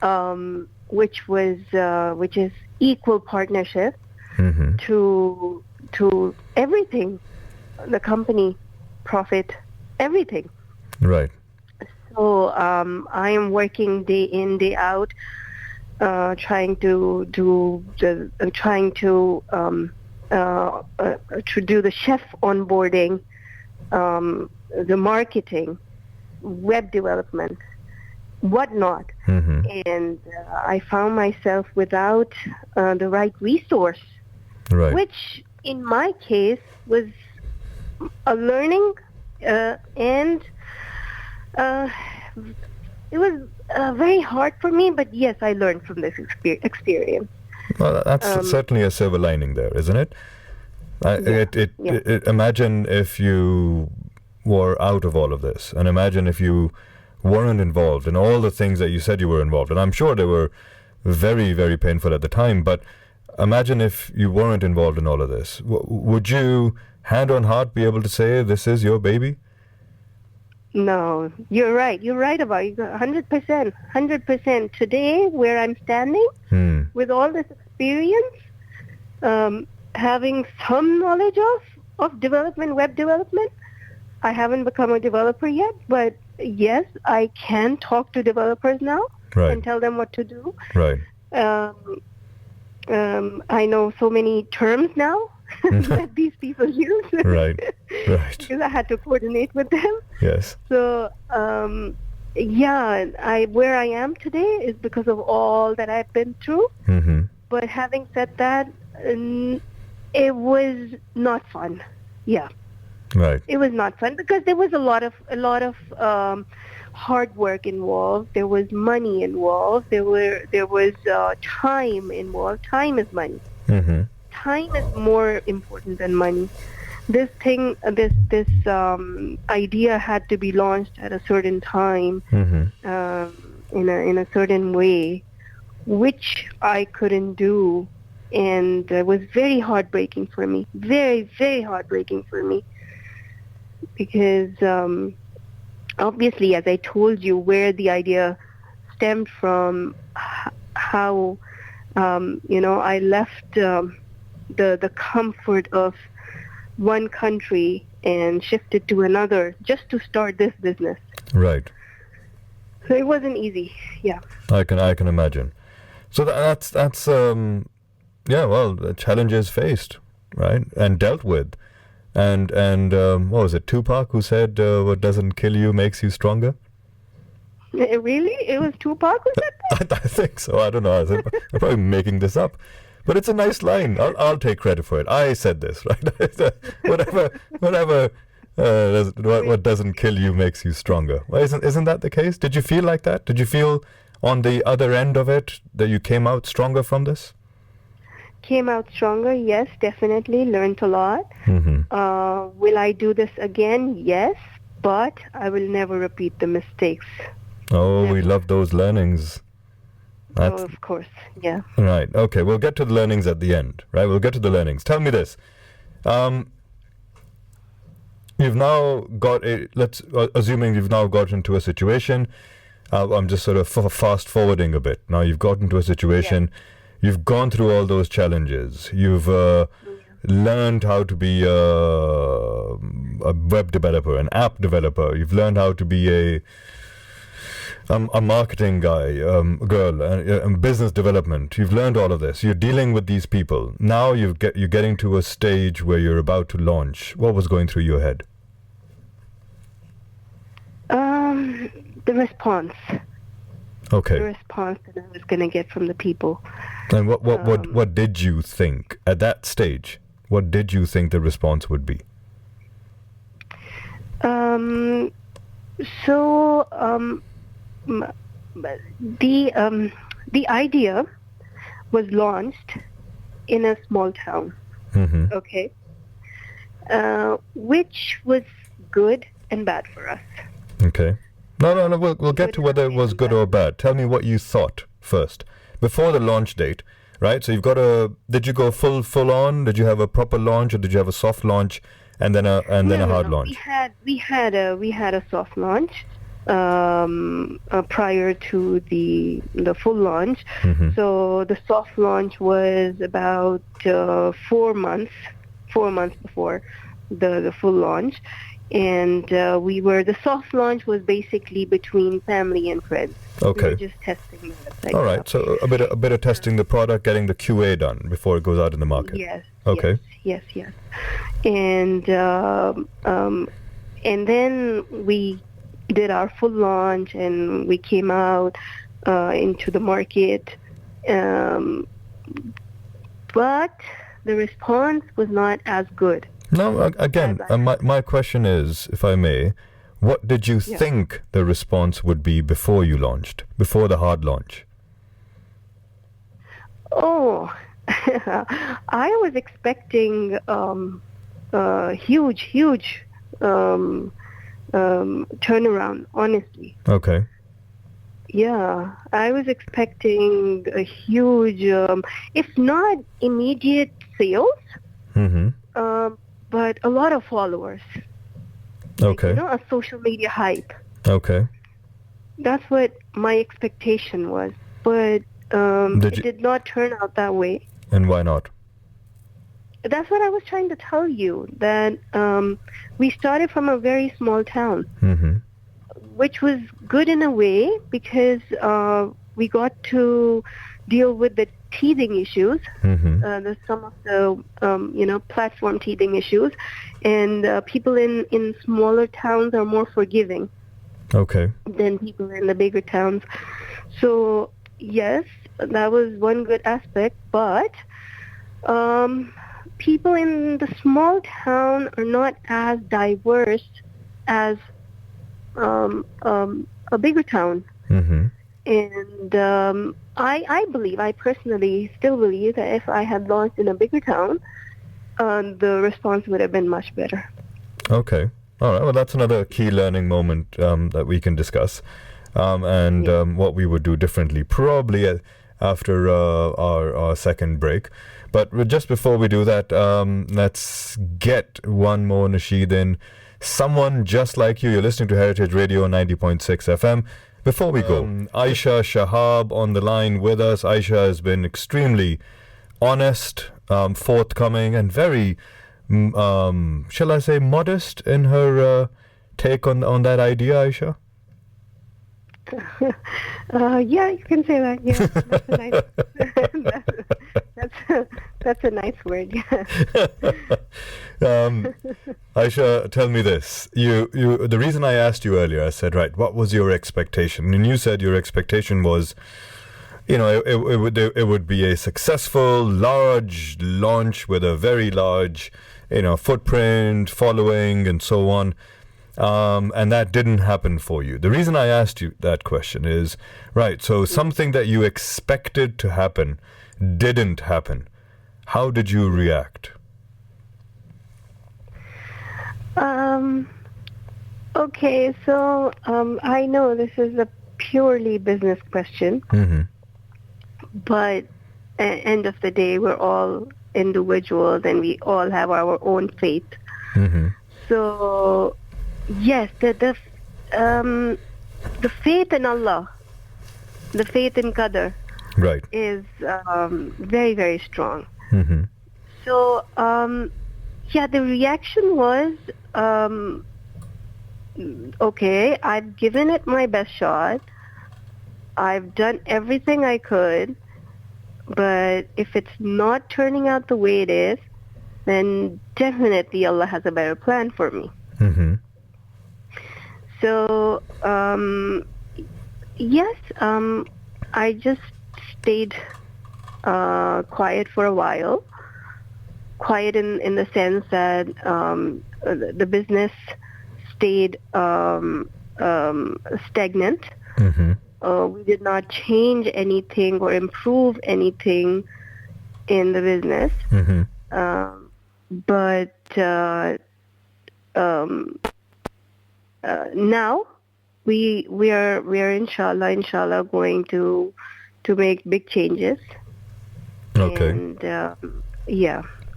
Which is equal partnership to everything, the company, profit, everything. Right. So I am working day in, day out, trying to do the chef onboarding, the marketing, web development, whatnot. And I found myself without the right resource, which in my case was a learning and it was very hard for me, but yes, I learned from this experience. Well, that's certainly a silver lining there, isn't it? Imagine if you were out of all of this, and imagine if you weren't involved in all the things that you said you were involved in. I'm sure they were very, very painful at the time, but imagine if you weren't involved in all of this. Would you, hand on heart, be able to say this is your baby? No, you're right. You're right about it. 100%. 100%. Today, where I'm standing, with all this experience, having some knowledge of, of development, web development. I haven't become a developer yet, but yes, I can talk to developers now Right. and tell them what to do. Right. I know so many terms now that these people use. Right. Right. Because I had to coordinate with them. Yes. So, where I am today is because of all that I've been through. Mm-hmm. But having said that, it was not fun. Yeah. Right. It was not fun because there was a lot of hard work involved. There was money involved. There was time involved. Time is money. Mm-hmm. Time is more important than money. This idea had to be launched at a certain time, Mm-hmm. in a certain way, which I couldn't do, and it was very heartbreaking for me. Very, very heartbreaking for me. Because obviously, as I told you, where the idea stemmed from, how I left the comfort of one country and shifted to another just to start this business. Right. So it wasn't easy. Yeah. I can imagine. So that's the challenges faced, right, and dealt with. And what was it, Tupac, who said, what doesn't kill you makes you stronger? Really? It was Tupac who said that? I think so. I don't know. I'm probably making this up. But it's a nice line. I'll take credit for it. I said this, right? whatever. What doesn't kill you makes you stronger. Well, isn't that the case? Did you feel like that? Did you feel on the other end of it that you came out stronger from this? Came out stronger, yes, definitely. Learned a lot. Mm-hmm. Will I do this again? Yes, but I will never repeat the mistakes. Oh, never. We love those learnings. Of course, yeah. Right, okay, we'll get to the learnings at the end, right? We'll get to the learnings. Tell me this. You've now got assuming you've now got into a situation, I'm just sort of fast forwarding a bit. Now you've got into a situation, you've gone through all those challenges, you've learned how to be a web developer, an app developer, you've learned how to be a marketing guy, girl, business development. You've learned all of this. You're dealing with these people. Now you're getting to a stage where you're about to launch. What was going through your head? The response. Okay. The response that I was going to get from the people. And what did you think at that stage? What did you think the response would be? The idea was launched in a small town, okay, which was good and bad for us. Okay. No. We'll get to whether it was good or bad. Tell me what you thought first, before the launch date, right? So did you go full on? Did you have a proper launch, or did you have a soft launch and then a hard launch? We had a soft launch prior to the full launch. So the soft launch was about 4 months before the full launch, and the soft launch was basically between family and friends. Okay. We were just testing the website. All right, so a bit of testing the product, getting the QA done before it goes out in the market. Yes. Okay. Yes. And then we did our full launch, and we came out into the market. But the response was not as good. No, again, my question is, if I may, what did you think the response would be before you launched, before the hard launch? Oh, I was expecting huge turnaround, honestly. Okay. Yeah, I was expecting a huge, if not immediate sales, but a lot of followers. Okay. Like, a social media hype. Okay. That's what my expectation was, but it did not turn out that way. And why not? that's what I was trying to tell you, that we started from a very small town, which was good in a way because we got to deal with the teething issues, some of the platform teething issues, and people in smaller towns are more forgiving than people in the bigger towns. So yes, that was one good aspect, but people in the small town are not as diverse as a bigger town. And I personally still believe that if I had launched in a bigger town, the response would have been much better. Okay. All right. Well, that's another key learning moment that we can discuss, and what we would do differently, probably after our second break. But just before we do that, let's get one more nasheed in. Someone just like you. You're listening to Heritage Radio 90.6 FM. Before we go, Aisha Shahab on the line with us. Aisha has been extremely honest, forthcoming, and very, shall I say, modest in her take on that idea, Aisha? Yeah, you can say that. Yeah, that's a nice word. Aisha, tell me this. You. The reason I asked you earlier, I said, right, what was your expectation? And you said your expectation was, it would be a successful, large launch with a very large, footprint, following, and so on. And that didn't happen for you. The reason I asked you that question is, right, so something that you expected to happen didn't happen. How did you react? Okay, so I know this is a purely business question, but at the end of the day, we're all individuals and we all have our own faith. So yes, the faith in Allah, the faith in Qadr, right, is very, very strong. So the reaction was, okay, I've given it my best shot. I've done everything I could, but if it's not turning out the way it is, then definitely Allah has a better plan for me. So, yes, I just stayed quiet for a while. Quiet in the sense that the business stayed stagnant. We did not change anything or improve anything in the business. But now we are inshallah going to make big changes. Okay. And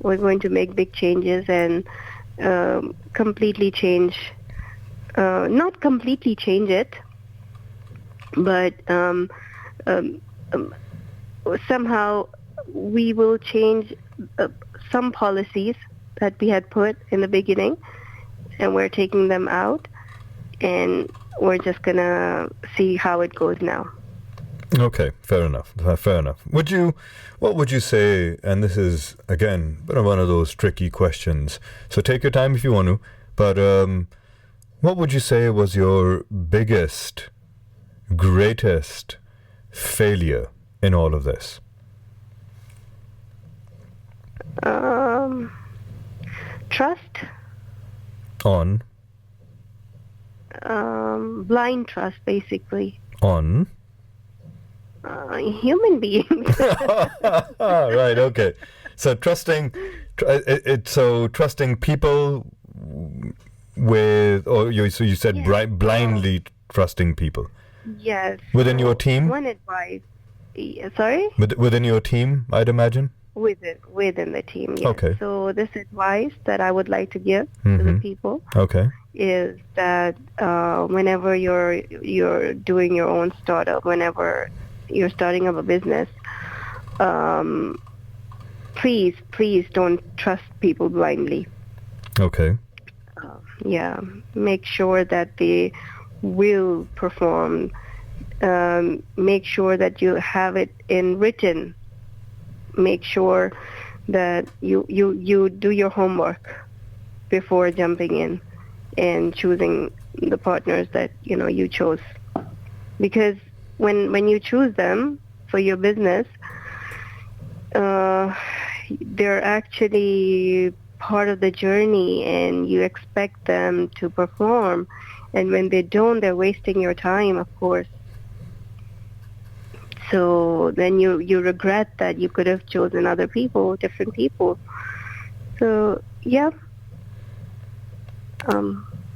we're going to make big changes and completely change, not completely change it, but somehow we will change some policies that we had put in the beginning, and we're taking them out, and we're just going to see how it goes now. Okay, fair enough. What would you say, and this is, again, one of those tricky questions, so take your time if you want to, but what would you say was your biggest, greatest failure in all of this? Trust. On? Blind trust, basically. On? Human beings. Right, okay. So trusting people with, so you said blindly trusting people. Yes. Within your team? One advice. Sorry? Within your team, I'd imagine? Within the team, yes. Okay. So this advice that I would like to give to the people is that whenever you're doing your own startup, whenever you're starting up a business, please don't trust people blindly. Okay. Yeah, make sure that they will perform. Make sure that you have it in written. Make sure that you do your homework before jumping in and choosing the partners that you chose. Because when you choose them for your business, they're actually part of the journey, and you expect them to perform. And when they don't, they're wasting your time, of course. So then you regret that you could have chosen other people, different people. So yeah,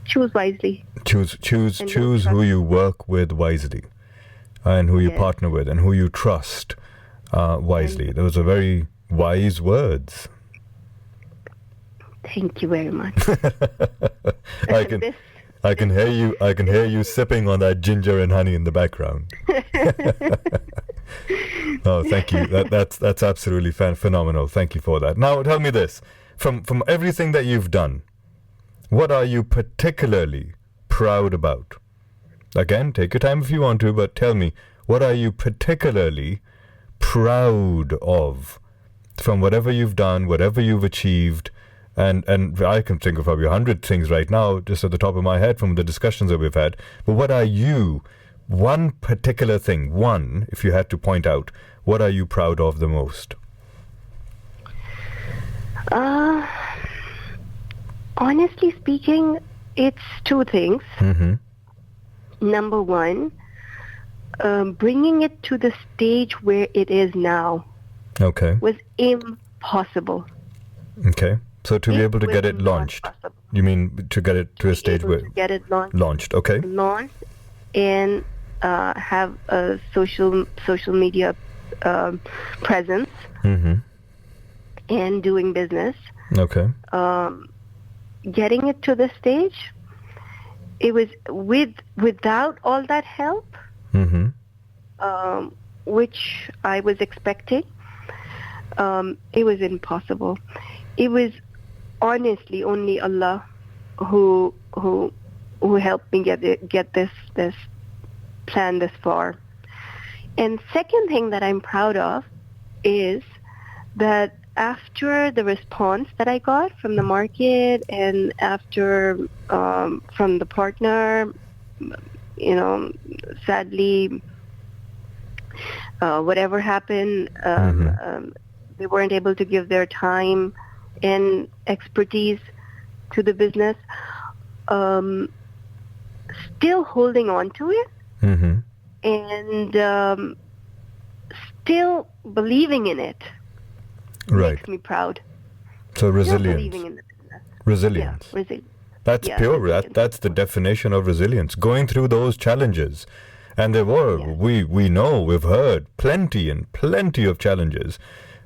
choose wisely. Choose who you work with wisely, and who you partner with, and who you trust wisely. Those are very wise words. Thank you very much. I can hear you sipping on that ginger and honey in the background. Oh, thank you. That's absolutely phenomenal. Thank you for that. Now, tell me this: from everything that you've done, what are you particularly proud about? Again, take your time if you want to, but tell me, what are you particularly proud of from whatever you've done, whatever you've achieved? And I can think of probably 100 things right now, just at the top of my head from the discussions that we've had. But what are you, one particular thing, if you had to point out, what are you proud of the most? Honestly speaking, it's two things. Mm-hmm. Number one, bringing it to the stage where it is now. Okay. Was impossible. Okay. So to be able to get it launched, you mean to get it to a stage where... To get it launched. Okay. Launched and have a social media presence. Mm-hmm. And doing business. Okay. Getting it to the stage, it was without all that help, mm-hmm. Which I was expecting. It was impossible. It was honestly only Allah who helped me get this plan this far. And second thing that I'm proud of is that after the response that I got from the market and after from the partner, sadly, whatever happened, they weren't able to give their time and expertise to the business. Still holding on to it, mm-hmm. and still believing in it. Right. Makes me proud. So resilience. Believing in the business. Resilience. Yeah, resilience. That's pure. Resilience. That's the definition of resilience. Going through those challenges, and there were we know, we've heard plenty of challenges,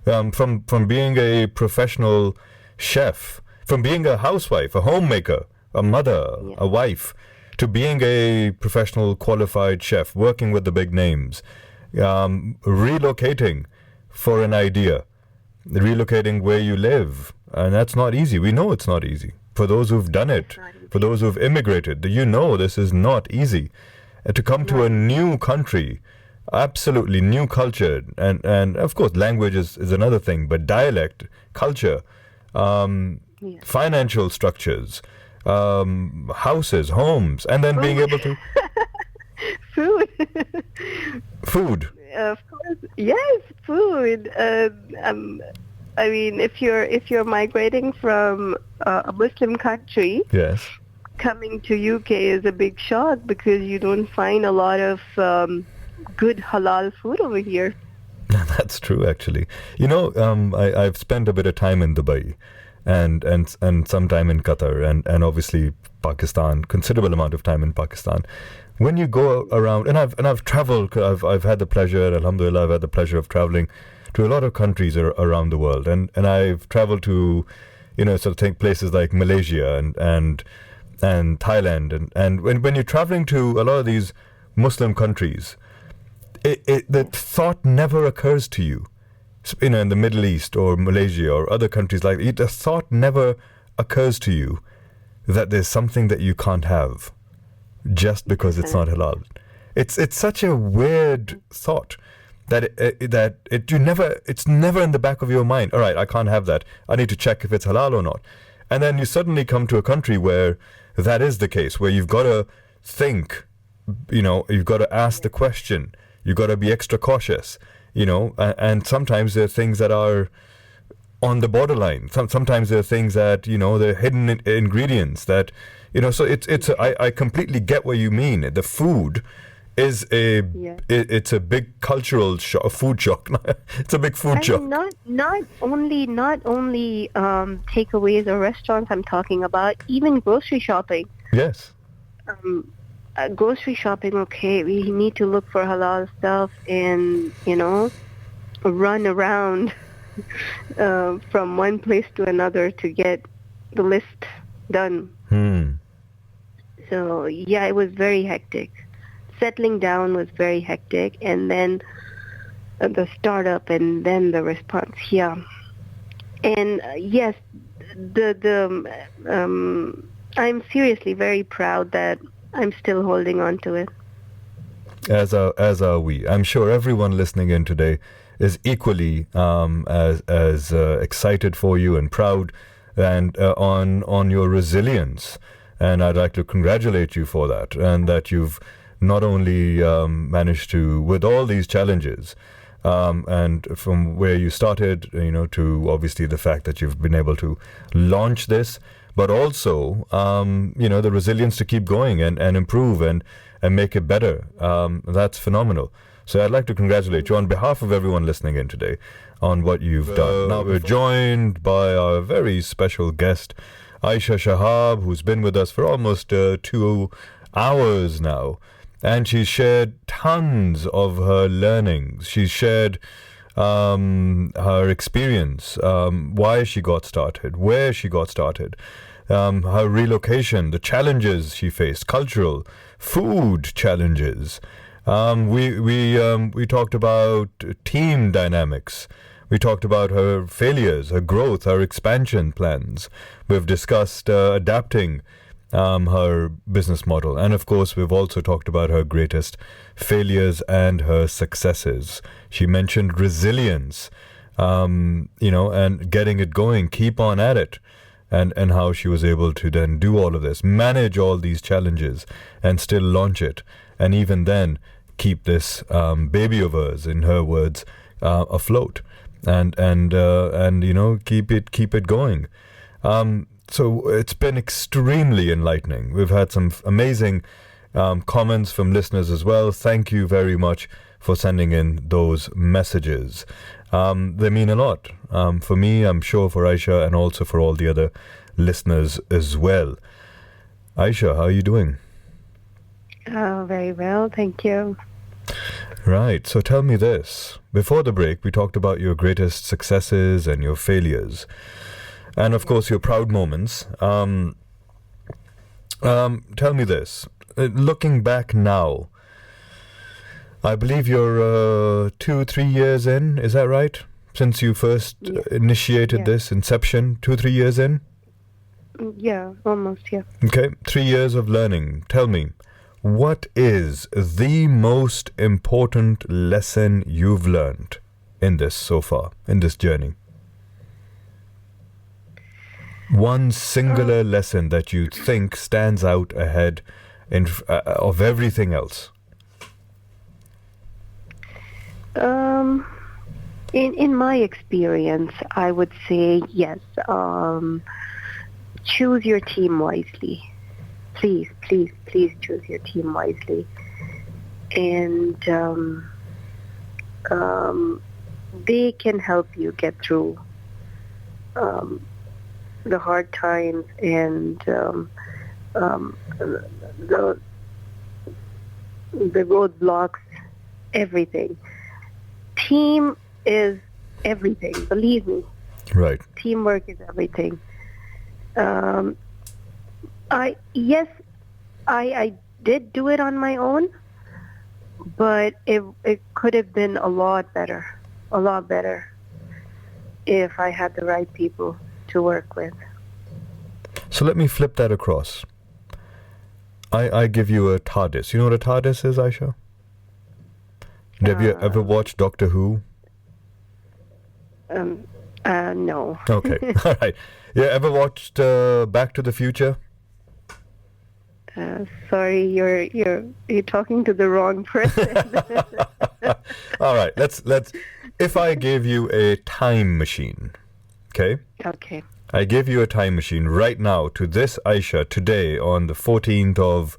from being a professional chef, from being a housewife, a homemaker, a mother, a wife, to being a professional qualified chef, working with the big names, relocating for an idea. Relocating where you live, and that's not easy. We know it's not easy. For those who've done it, for those who've immigrated, this is not easy. And to come to a new country, absolutely new culture, and of course language is another thing, but dialect, culture, financial structures, houses, homes, and then being able to... Food. Of course, yes, food. I mean, if you're migrating from a Muslim country, yes, coming to UK is a big shock because you don't find a lot of good halal food over here. That's true, actually. I've spent a bit of time in Dubai, and some time in Qatar, and obviously Pakistan. Considerable amount of time in Pakistan. When you go around, and I've traveled, I've had the pleasure, alhamdulillah, I've had the pleasure of traveling to a lot of countries around the world, and I've traveled to, places like Malaysia and Thailand, and when you're traveling to a lot of these Muslim countries, the thought never occurs to you in the Middle East or Malaysia or other countries like that, the thought never occurs to you that there's something that you can't have just because it's not halal. It's such a weird thought that it's never in the back of your mind. All right, I can't have that. I need to check if it's halal or not. And then you suddenly come to a country where that is the case, where you've got to think, you've got to ask the question, you've got to be extra cautious, and sometimes there are things that are on the borderline. Sometimes there are things that, they're hidden ingredients that, so I completely get what you mean. The food is it's a big cultural shock, food shock. It's a big food shock. Not only takeaways or restaurants I'm talking about, even grocery shopping. Yes. Grocery shopping, okay, we need to look for halal stuff and, run around from one place to another to get the list done. So, yeah, it was very hectic. Settling down was very hectic, and then the startup, and then the response. Yeah, and yes, I'm seriously very proud that I'm still holding on to it. As are we. I'm sure everyone listening in today is equally as excited for you and proud, and on your resilience. And I'd like to congratulate you for that, and that you've not only managed to, with all these challenges, and from where you started, to obviously the fact that you've been able to launch this, but also, the resilience to keep going and improve and make it better. That's phenomenal. So I'd like to congratulate you on behalf of everyone listening in today on what you've done. Now we're joined by our very special guest, Aisha Shahab, who's been with us for almost 2 hours now. And she's shared tons of her learnings. She's shared her experience, why she got started, where she got started, her relocation, the challenges she faced, cultural, food challenges. We talked about team dynamics. We talked about her failures, her growth, her expansion plans. We've discussed adapting her business model. And of course, we've also talked about her greatest failures and her successes. She mentioned resilience, and getting it going, keep on at it, and how she was able to then do all of this, manage all these challenges and still launch it. And even then, keep this baby of hers, in her words, afloat and keep it going. So it's been extremely enlightening. We've had some amazing comments from listeners as well. Thank you very much for sending in those messages. They mean a lot for me, I'm sure for Aisha, and also for all the other listeners as well. Aisha, how are you doing? Oh, very well, thank you. Right, so tell me this. Before the break, we talked about your greatest successes and your failures. And of course, your proud moments. Tell me this. Looking back now, I believe you're 2-3 years in, is that right? Since you first initiated this, inception, 2-3 years in? Yeah, almost, yeah. Okay, 3 years of learning. Tell me, what is the most important lesson you've learned in this so far, in this journey? One singular lesson that you think stands out ahead of everything else? In my experience, I would say yes. Choose your team wisely. Please choose your team wisely. And they can help you get through the hard times and the roadblocks, everything. Team is everything, believe me. Right. Teamwork is everything. I did do it on my own, but it could have been a lot better. if I had the right people to work with. So let me flip that across. I give you a TARDIS. You know what a TARDIS is, Aisha? Have you ever watched Doctor Who? No. Okay, all right. You ever watched Back to the Future? Sorry, you're talking to the wrong person. All right, let's. If I gave you a time machine, okay? Okay. I give you a time machine right now to this Aisha today on the 14th of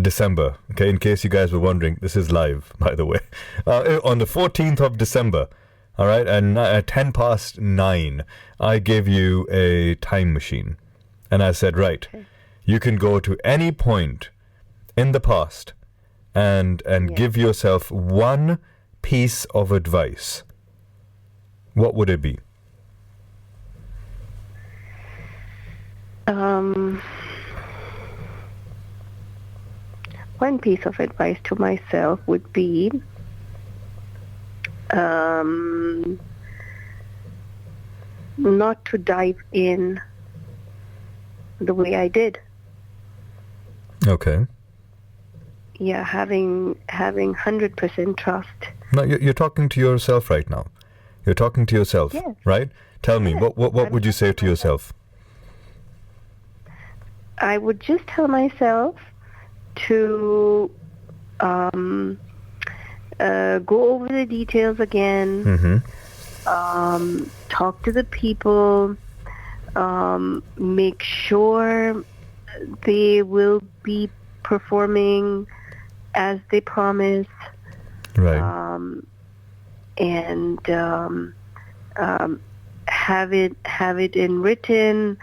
December. Okay, in case you guys were wondering, this is live, by the way. On the 14th of December, all right, and at 10 past 9, I gave you a time machine. And I said, right, you can go to any point in the past and give yourself one piece of advice. What would it be? One piece of advice to myself would be not to dive in the way I did. Okay. Yeah, having 100% trust. No, you're talking to yourself right now. You're talking to yourself, yes. Right? Tell me, Yes. what would you say to yourself? I would just tell myself to go over the details again, Mm-hmm. talk to the people, make sure they will be performing as they promise, Right. and have it in written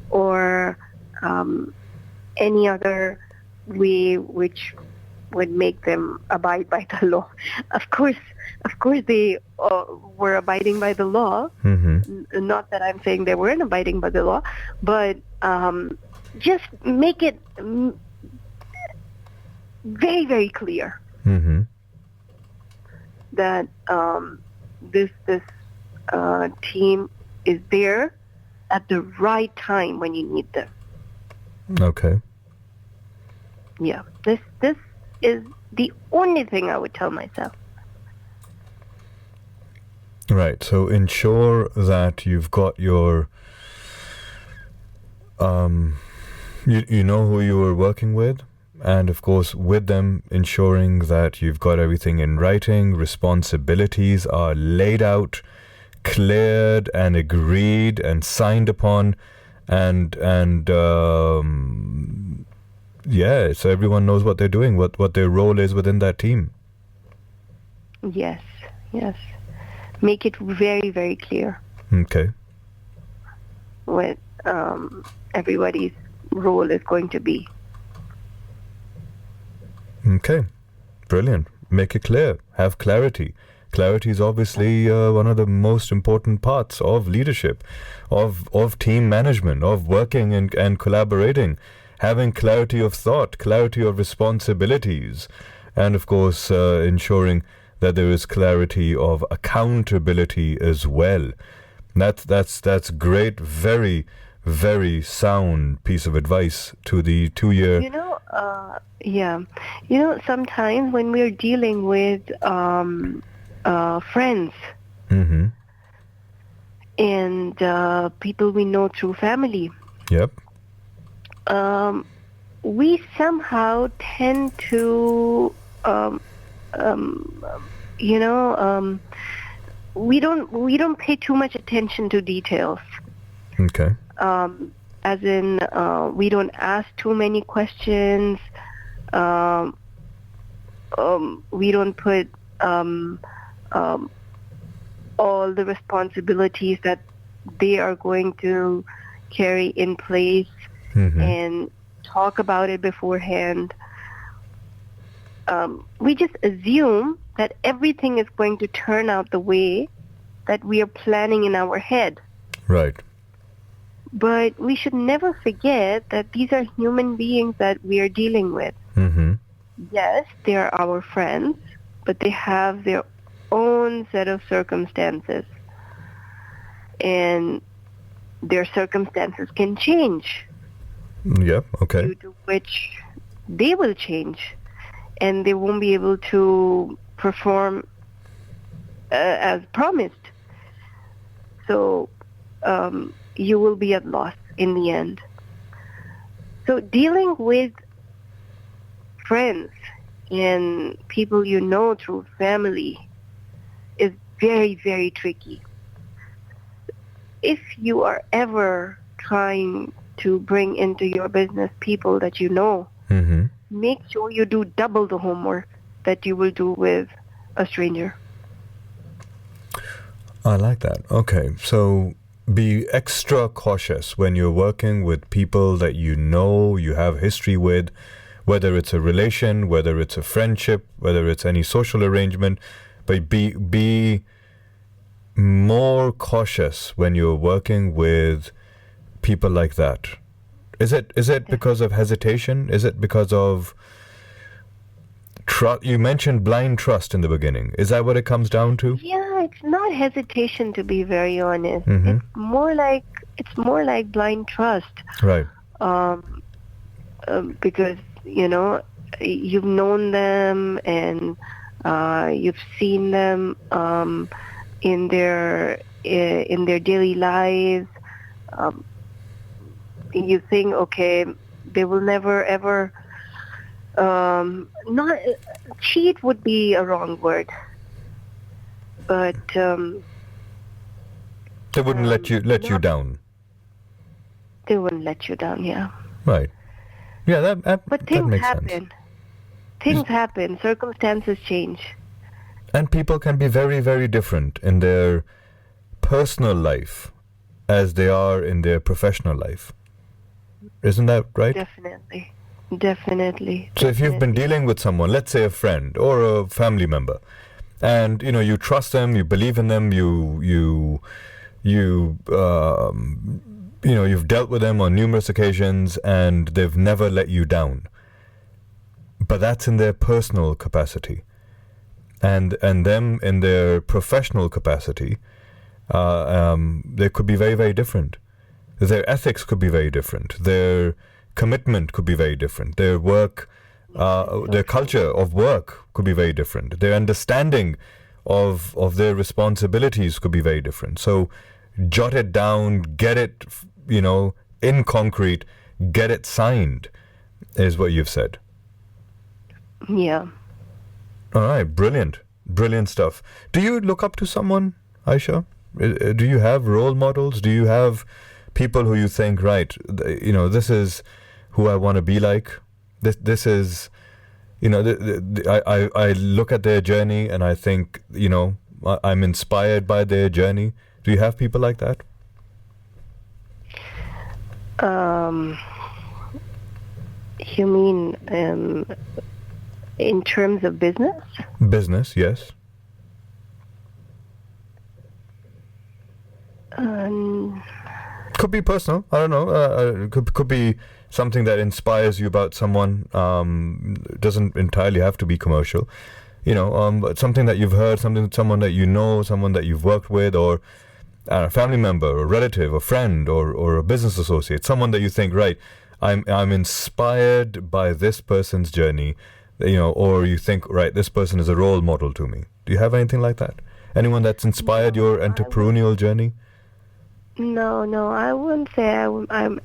or any other way which would make them abide by the law. Of course, they were abiding by the law. Mm-hmm. Not that I'm saying they weren't abiding by the law, but just make it very, very clear Mm-hmm. that this team is there at the right time when you need them. Okay. Yeah, this is the only thing I would tell myself. Right. So ensure that you've got your you know who you were working with, and of course with them ensuring that you've got everything in writing, responsibilities are laid out, cleared and agreed and signed upon, and yeah, so everyone knows what they're doing, what their role is within that team. Yes. Make it very, very clear Okay. what everybody's role is going to be. Okay, brilliant. Make it clear. Have clarity. Clarity is obviously one of the most important parts of leadership, of team management, of working and collaborating. Having clarity of thought, clarity of responsibilities, and of course ensuring that there is clarity of accountability as well. That's great. Very, very sound piece of advice to the 2-year. Sometimes when we're dealing with friends Mm-hmm. and people we know through family, Yep. we somehow tend to, we don't pay too much attention to details. Okay. As in, we don't ask too many questions. We don't put all the responsibilities that they are going to carry in place Mm-hmm. and talk about it beforehand. We just assume that everything is going to turn out the way that we are planning in our head. Right. But we should never forget that these are human beings that we are dealing with. Mm-hmm. Yes, they are our friends, but they have their own set of circumstances. and their circumstances can change, Yeah, okay. due to which they will change, and they won't be able to perform as promised. So you will be at loss in the end. So dealing with friends and people you know through family is very, very tricky. If you are ever trying to bring into your business people that you know, Mm-hmm. make sure you do double the homework that you will do with a stranger. I like that. Okay, so be extra cautious when you're working with people that you know, you have history with, whether it's a relation, whether it's a friendship, whether it's any social arrangement, but be more cautious when you're working with people like that. Is it because of hesitation? Is it because of trust? You mentioned blind trust in the beginning. Is that what it comes down to? Yeah, it's not hesitation, to be very honest. Mm-hmm. It's more like blind trust. Right. Because you've known them and you've seen them in their daily lives. You think, okay, they will never ever not cheat would be a wrong word, but They wouldn't let you down. they wouldn't let you down. Yeah. Right. Yeah, that But that things makes happen. sense. Things happen. Circumstances change. And people can be very, very different in their personal life as they are in their professional life. Isn't that right? Definitely. Definitely. So if you've been Definitely. dealing with someone, let's say a friend or a family member, and you trust them, you believe in them, you've dealt with them on numerous occasions, and they've never let you down. But that's in their personal capacity, and them in their professional capacity, they could be very, very different. Their ethics could be very different. Their commitment could be very different. Their work, their culture of work could be very different. Their understanding of their responsibilities could be very different. So jot it down, get it, in concrete, get it signed, is what you've said. Yeah. All right, brilliant. Brilliant stuff. Do you look up to someone, Aisha? Do you have role models? Do you have people who you think, right, this is who I want to be like? This is, I look at their journey and I think, I'm inspired by their journey. Do you have people like that? You mean in terms of business? Business, yes. Could be personal. I don't know. Could be something that inspires you about someone. Doesn't entirely have to be commercial. But something that you've heard, someone that you know, someone that you've worked with, or a family member, or relative, or friend, or a business associate, someone that you think, right, I'm inspired by this person's journey, or you think, right, this person is a role model to me. Do you have anything like that? Anyone that's inspired your entrepreneurial journey? No, I wouldn't say I'm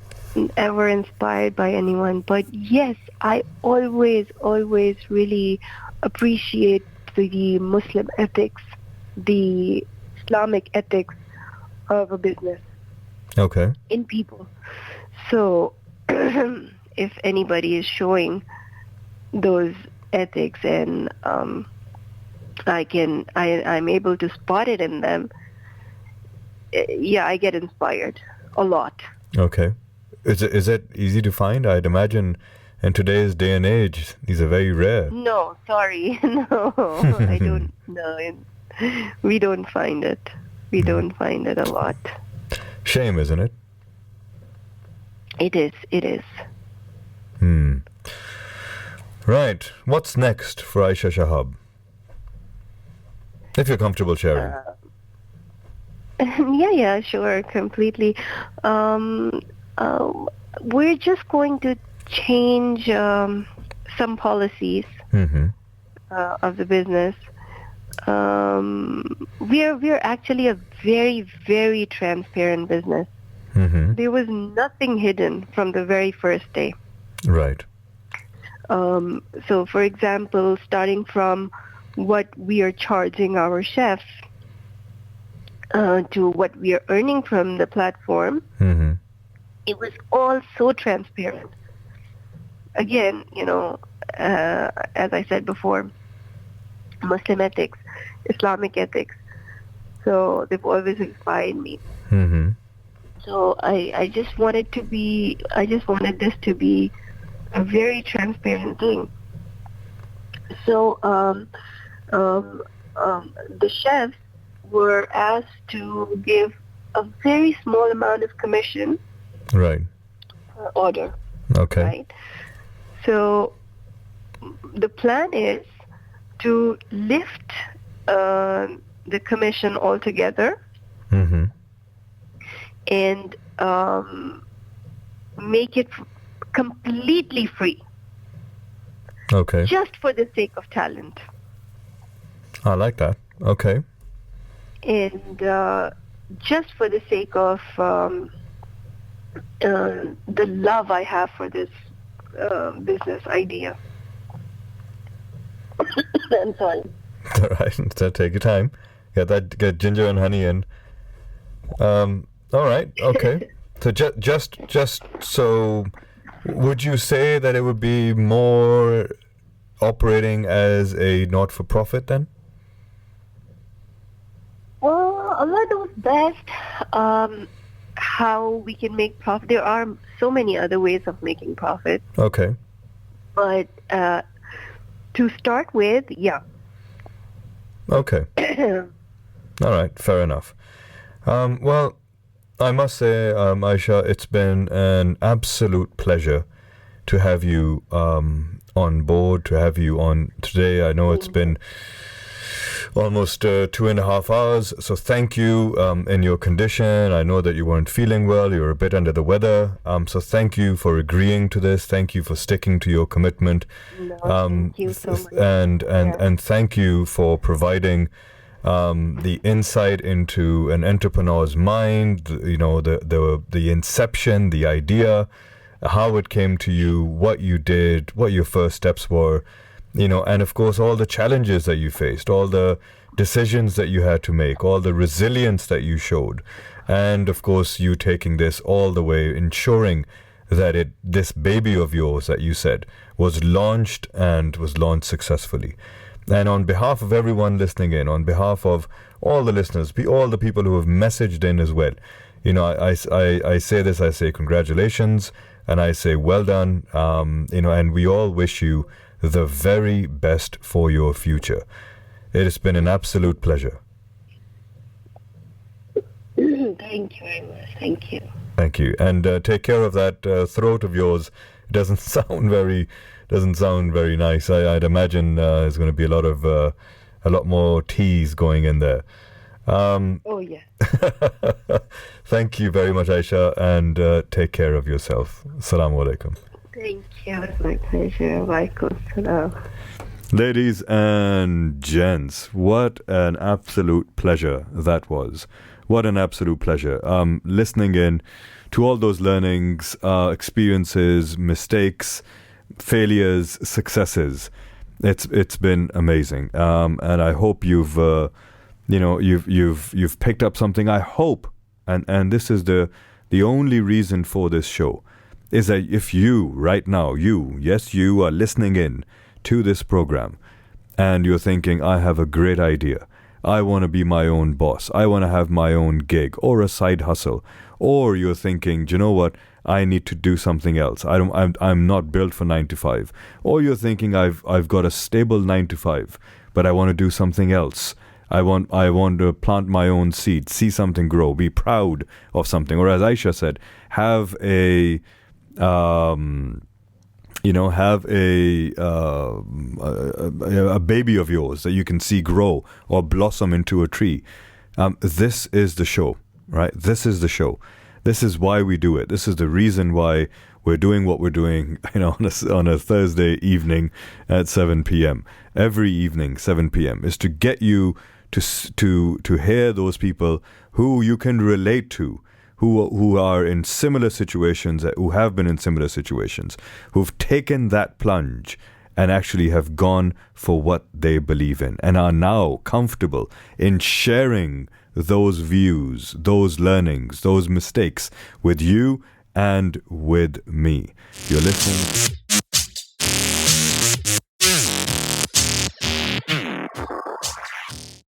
ever inspired by anyone, but yes, I always really appreciate the Muslim ethics, the Islamic ethics of a business. Okay. In people. So if anybody is showing those ethics and I'm able to spot it in them, yeah, I get inspired a lot. Okay. Is it easy to find? I'd imagine in today's day and age, these are very rare. No, sorry. No, I don't. No, we don't find it. We don't find it a lot. Shame, isn't it? It is. Right. What's next for Aisha Shahab? If you're comfortable sharing. Yeah, sure, completely. Um, we're just going to change some policies Mm-hmm. of the business. We're actually a very, very transparent business. Mm-hmm. There was nothing hidden from the very first day. Right. So, for example, starting from what we are charging our chefs to what we are earning from the platform, Mm-hmm. it was all so transparent. Again, as I said before, Muslim ethics, Islamic ethics. So they've always inspired me. Mm-hmm. So I just wanted this to be a very transparent thing. So the chefs were asked to give a very small amount of commission Right. per order, Okay. right? So the plan is to lift the commission altogether Mm-hmm. and make it completely free, Okay. just for the sake of talent. I like that. Okay. And just for the sake of the love I have for this business idea. I'm sorry. All right. So take your time. Get ginger and honey in. All right. Okay. So just so, would you say that it would be more operating as a not-for-profit then? Well, Allah knows best how we can make profit. There are so many other ways of making profit. Okay. But to start with, yeah. Okay. All right. Fair enough. Well, I must say, Aisha, it's been an absolute pleasure to have you on board, to have you on today. I know it's been almost 2.5 hours, so thank you in your condition. I know that you weren't feeling well, you were a bit under the weather, so thank you for agreeing to this. Thank you for sticking to your commitment. No, thank you so much. And thank you for providing the insight into an entrepreneur's mind, the inception, the idea, how it came to you, what you did, what your first steps were, and of course all the challenges that you faced, all the decisions that you had to make, all the resilience that you showed, and of course you taking this all the way, ensuring that this baby of yours that you said was launched and was launched successfully. And on behalf of everyone listening in, on behalf of all the listeners, all the people who have messaged in as well, I say this, I say congratulations, and I say well done, and we all wish you the very best for your future. It has been an absolute pleasure. Thank you very much. Thank you. Thank you. And take care of that throat of yours. It doesn't sound very nice. I'd imagine there's going to be a lot more teas going in there. Oh, yeah. Thank you very much, Aisha, and take care of yourself. Assalamu alaikum. Thank you. It's my pleasure. Walaikum salam. Ladies and gents, what an absolute pleasure that was. What an absolute pleasure. Listening in to all those learnings, experiences, mistakes, failures, successes. It's been amazing. And I hope you've picked up something. I hope, and this is the only reason for this show, is that if you right now, you are listening in to this program and you're thinking, I have a great idea. I want to be my own boss. I want to have my own gig or a side hustle. Or you're thinking, do you know what? I need to do something else. I'm not built for 9 to 5. Or you're thinking I've got a stable 9 to 5, but I want to do something else. I want to plant my own seed, see something grow, be proud of something. Or as Aisha said, have a baby of yours that you can see grow or blossom into a tree. This is the show, right? This is the show. This is why we do it. This is the reason why we're doing what we're doing, on a Thursday evening at 7 p.m. Every evening, 7 p.m. is to get you to hear those people who you can relate to, who are in similar situations, who have been in similar situations, who've taken that plunge and actually have gone for what they believe in and are now comfortable in sharing those views, those learnings, those mistakes with you and with me. You're listening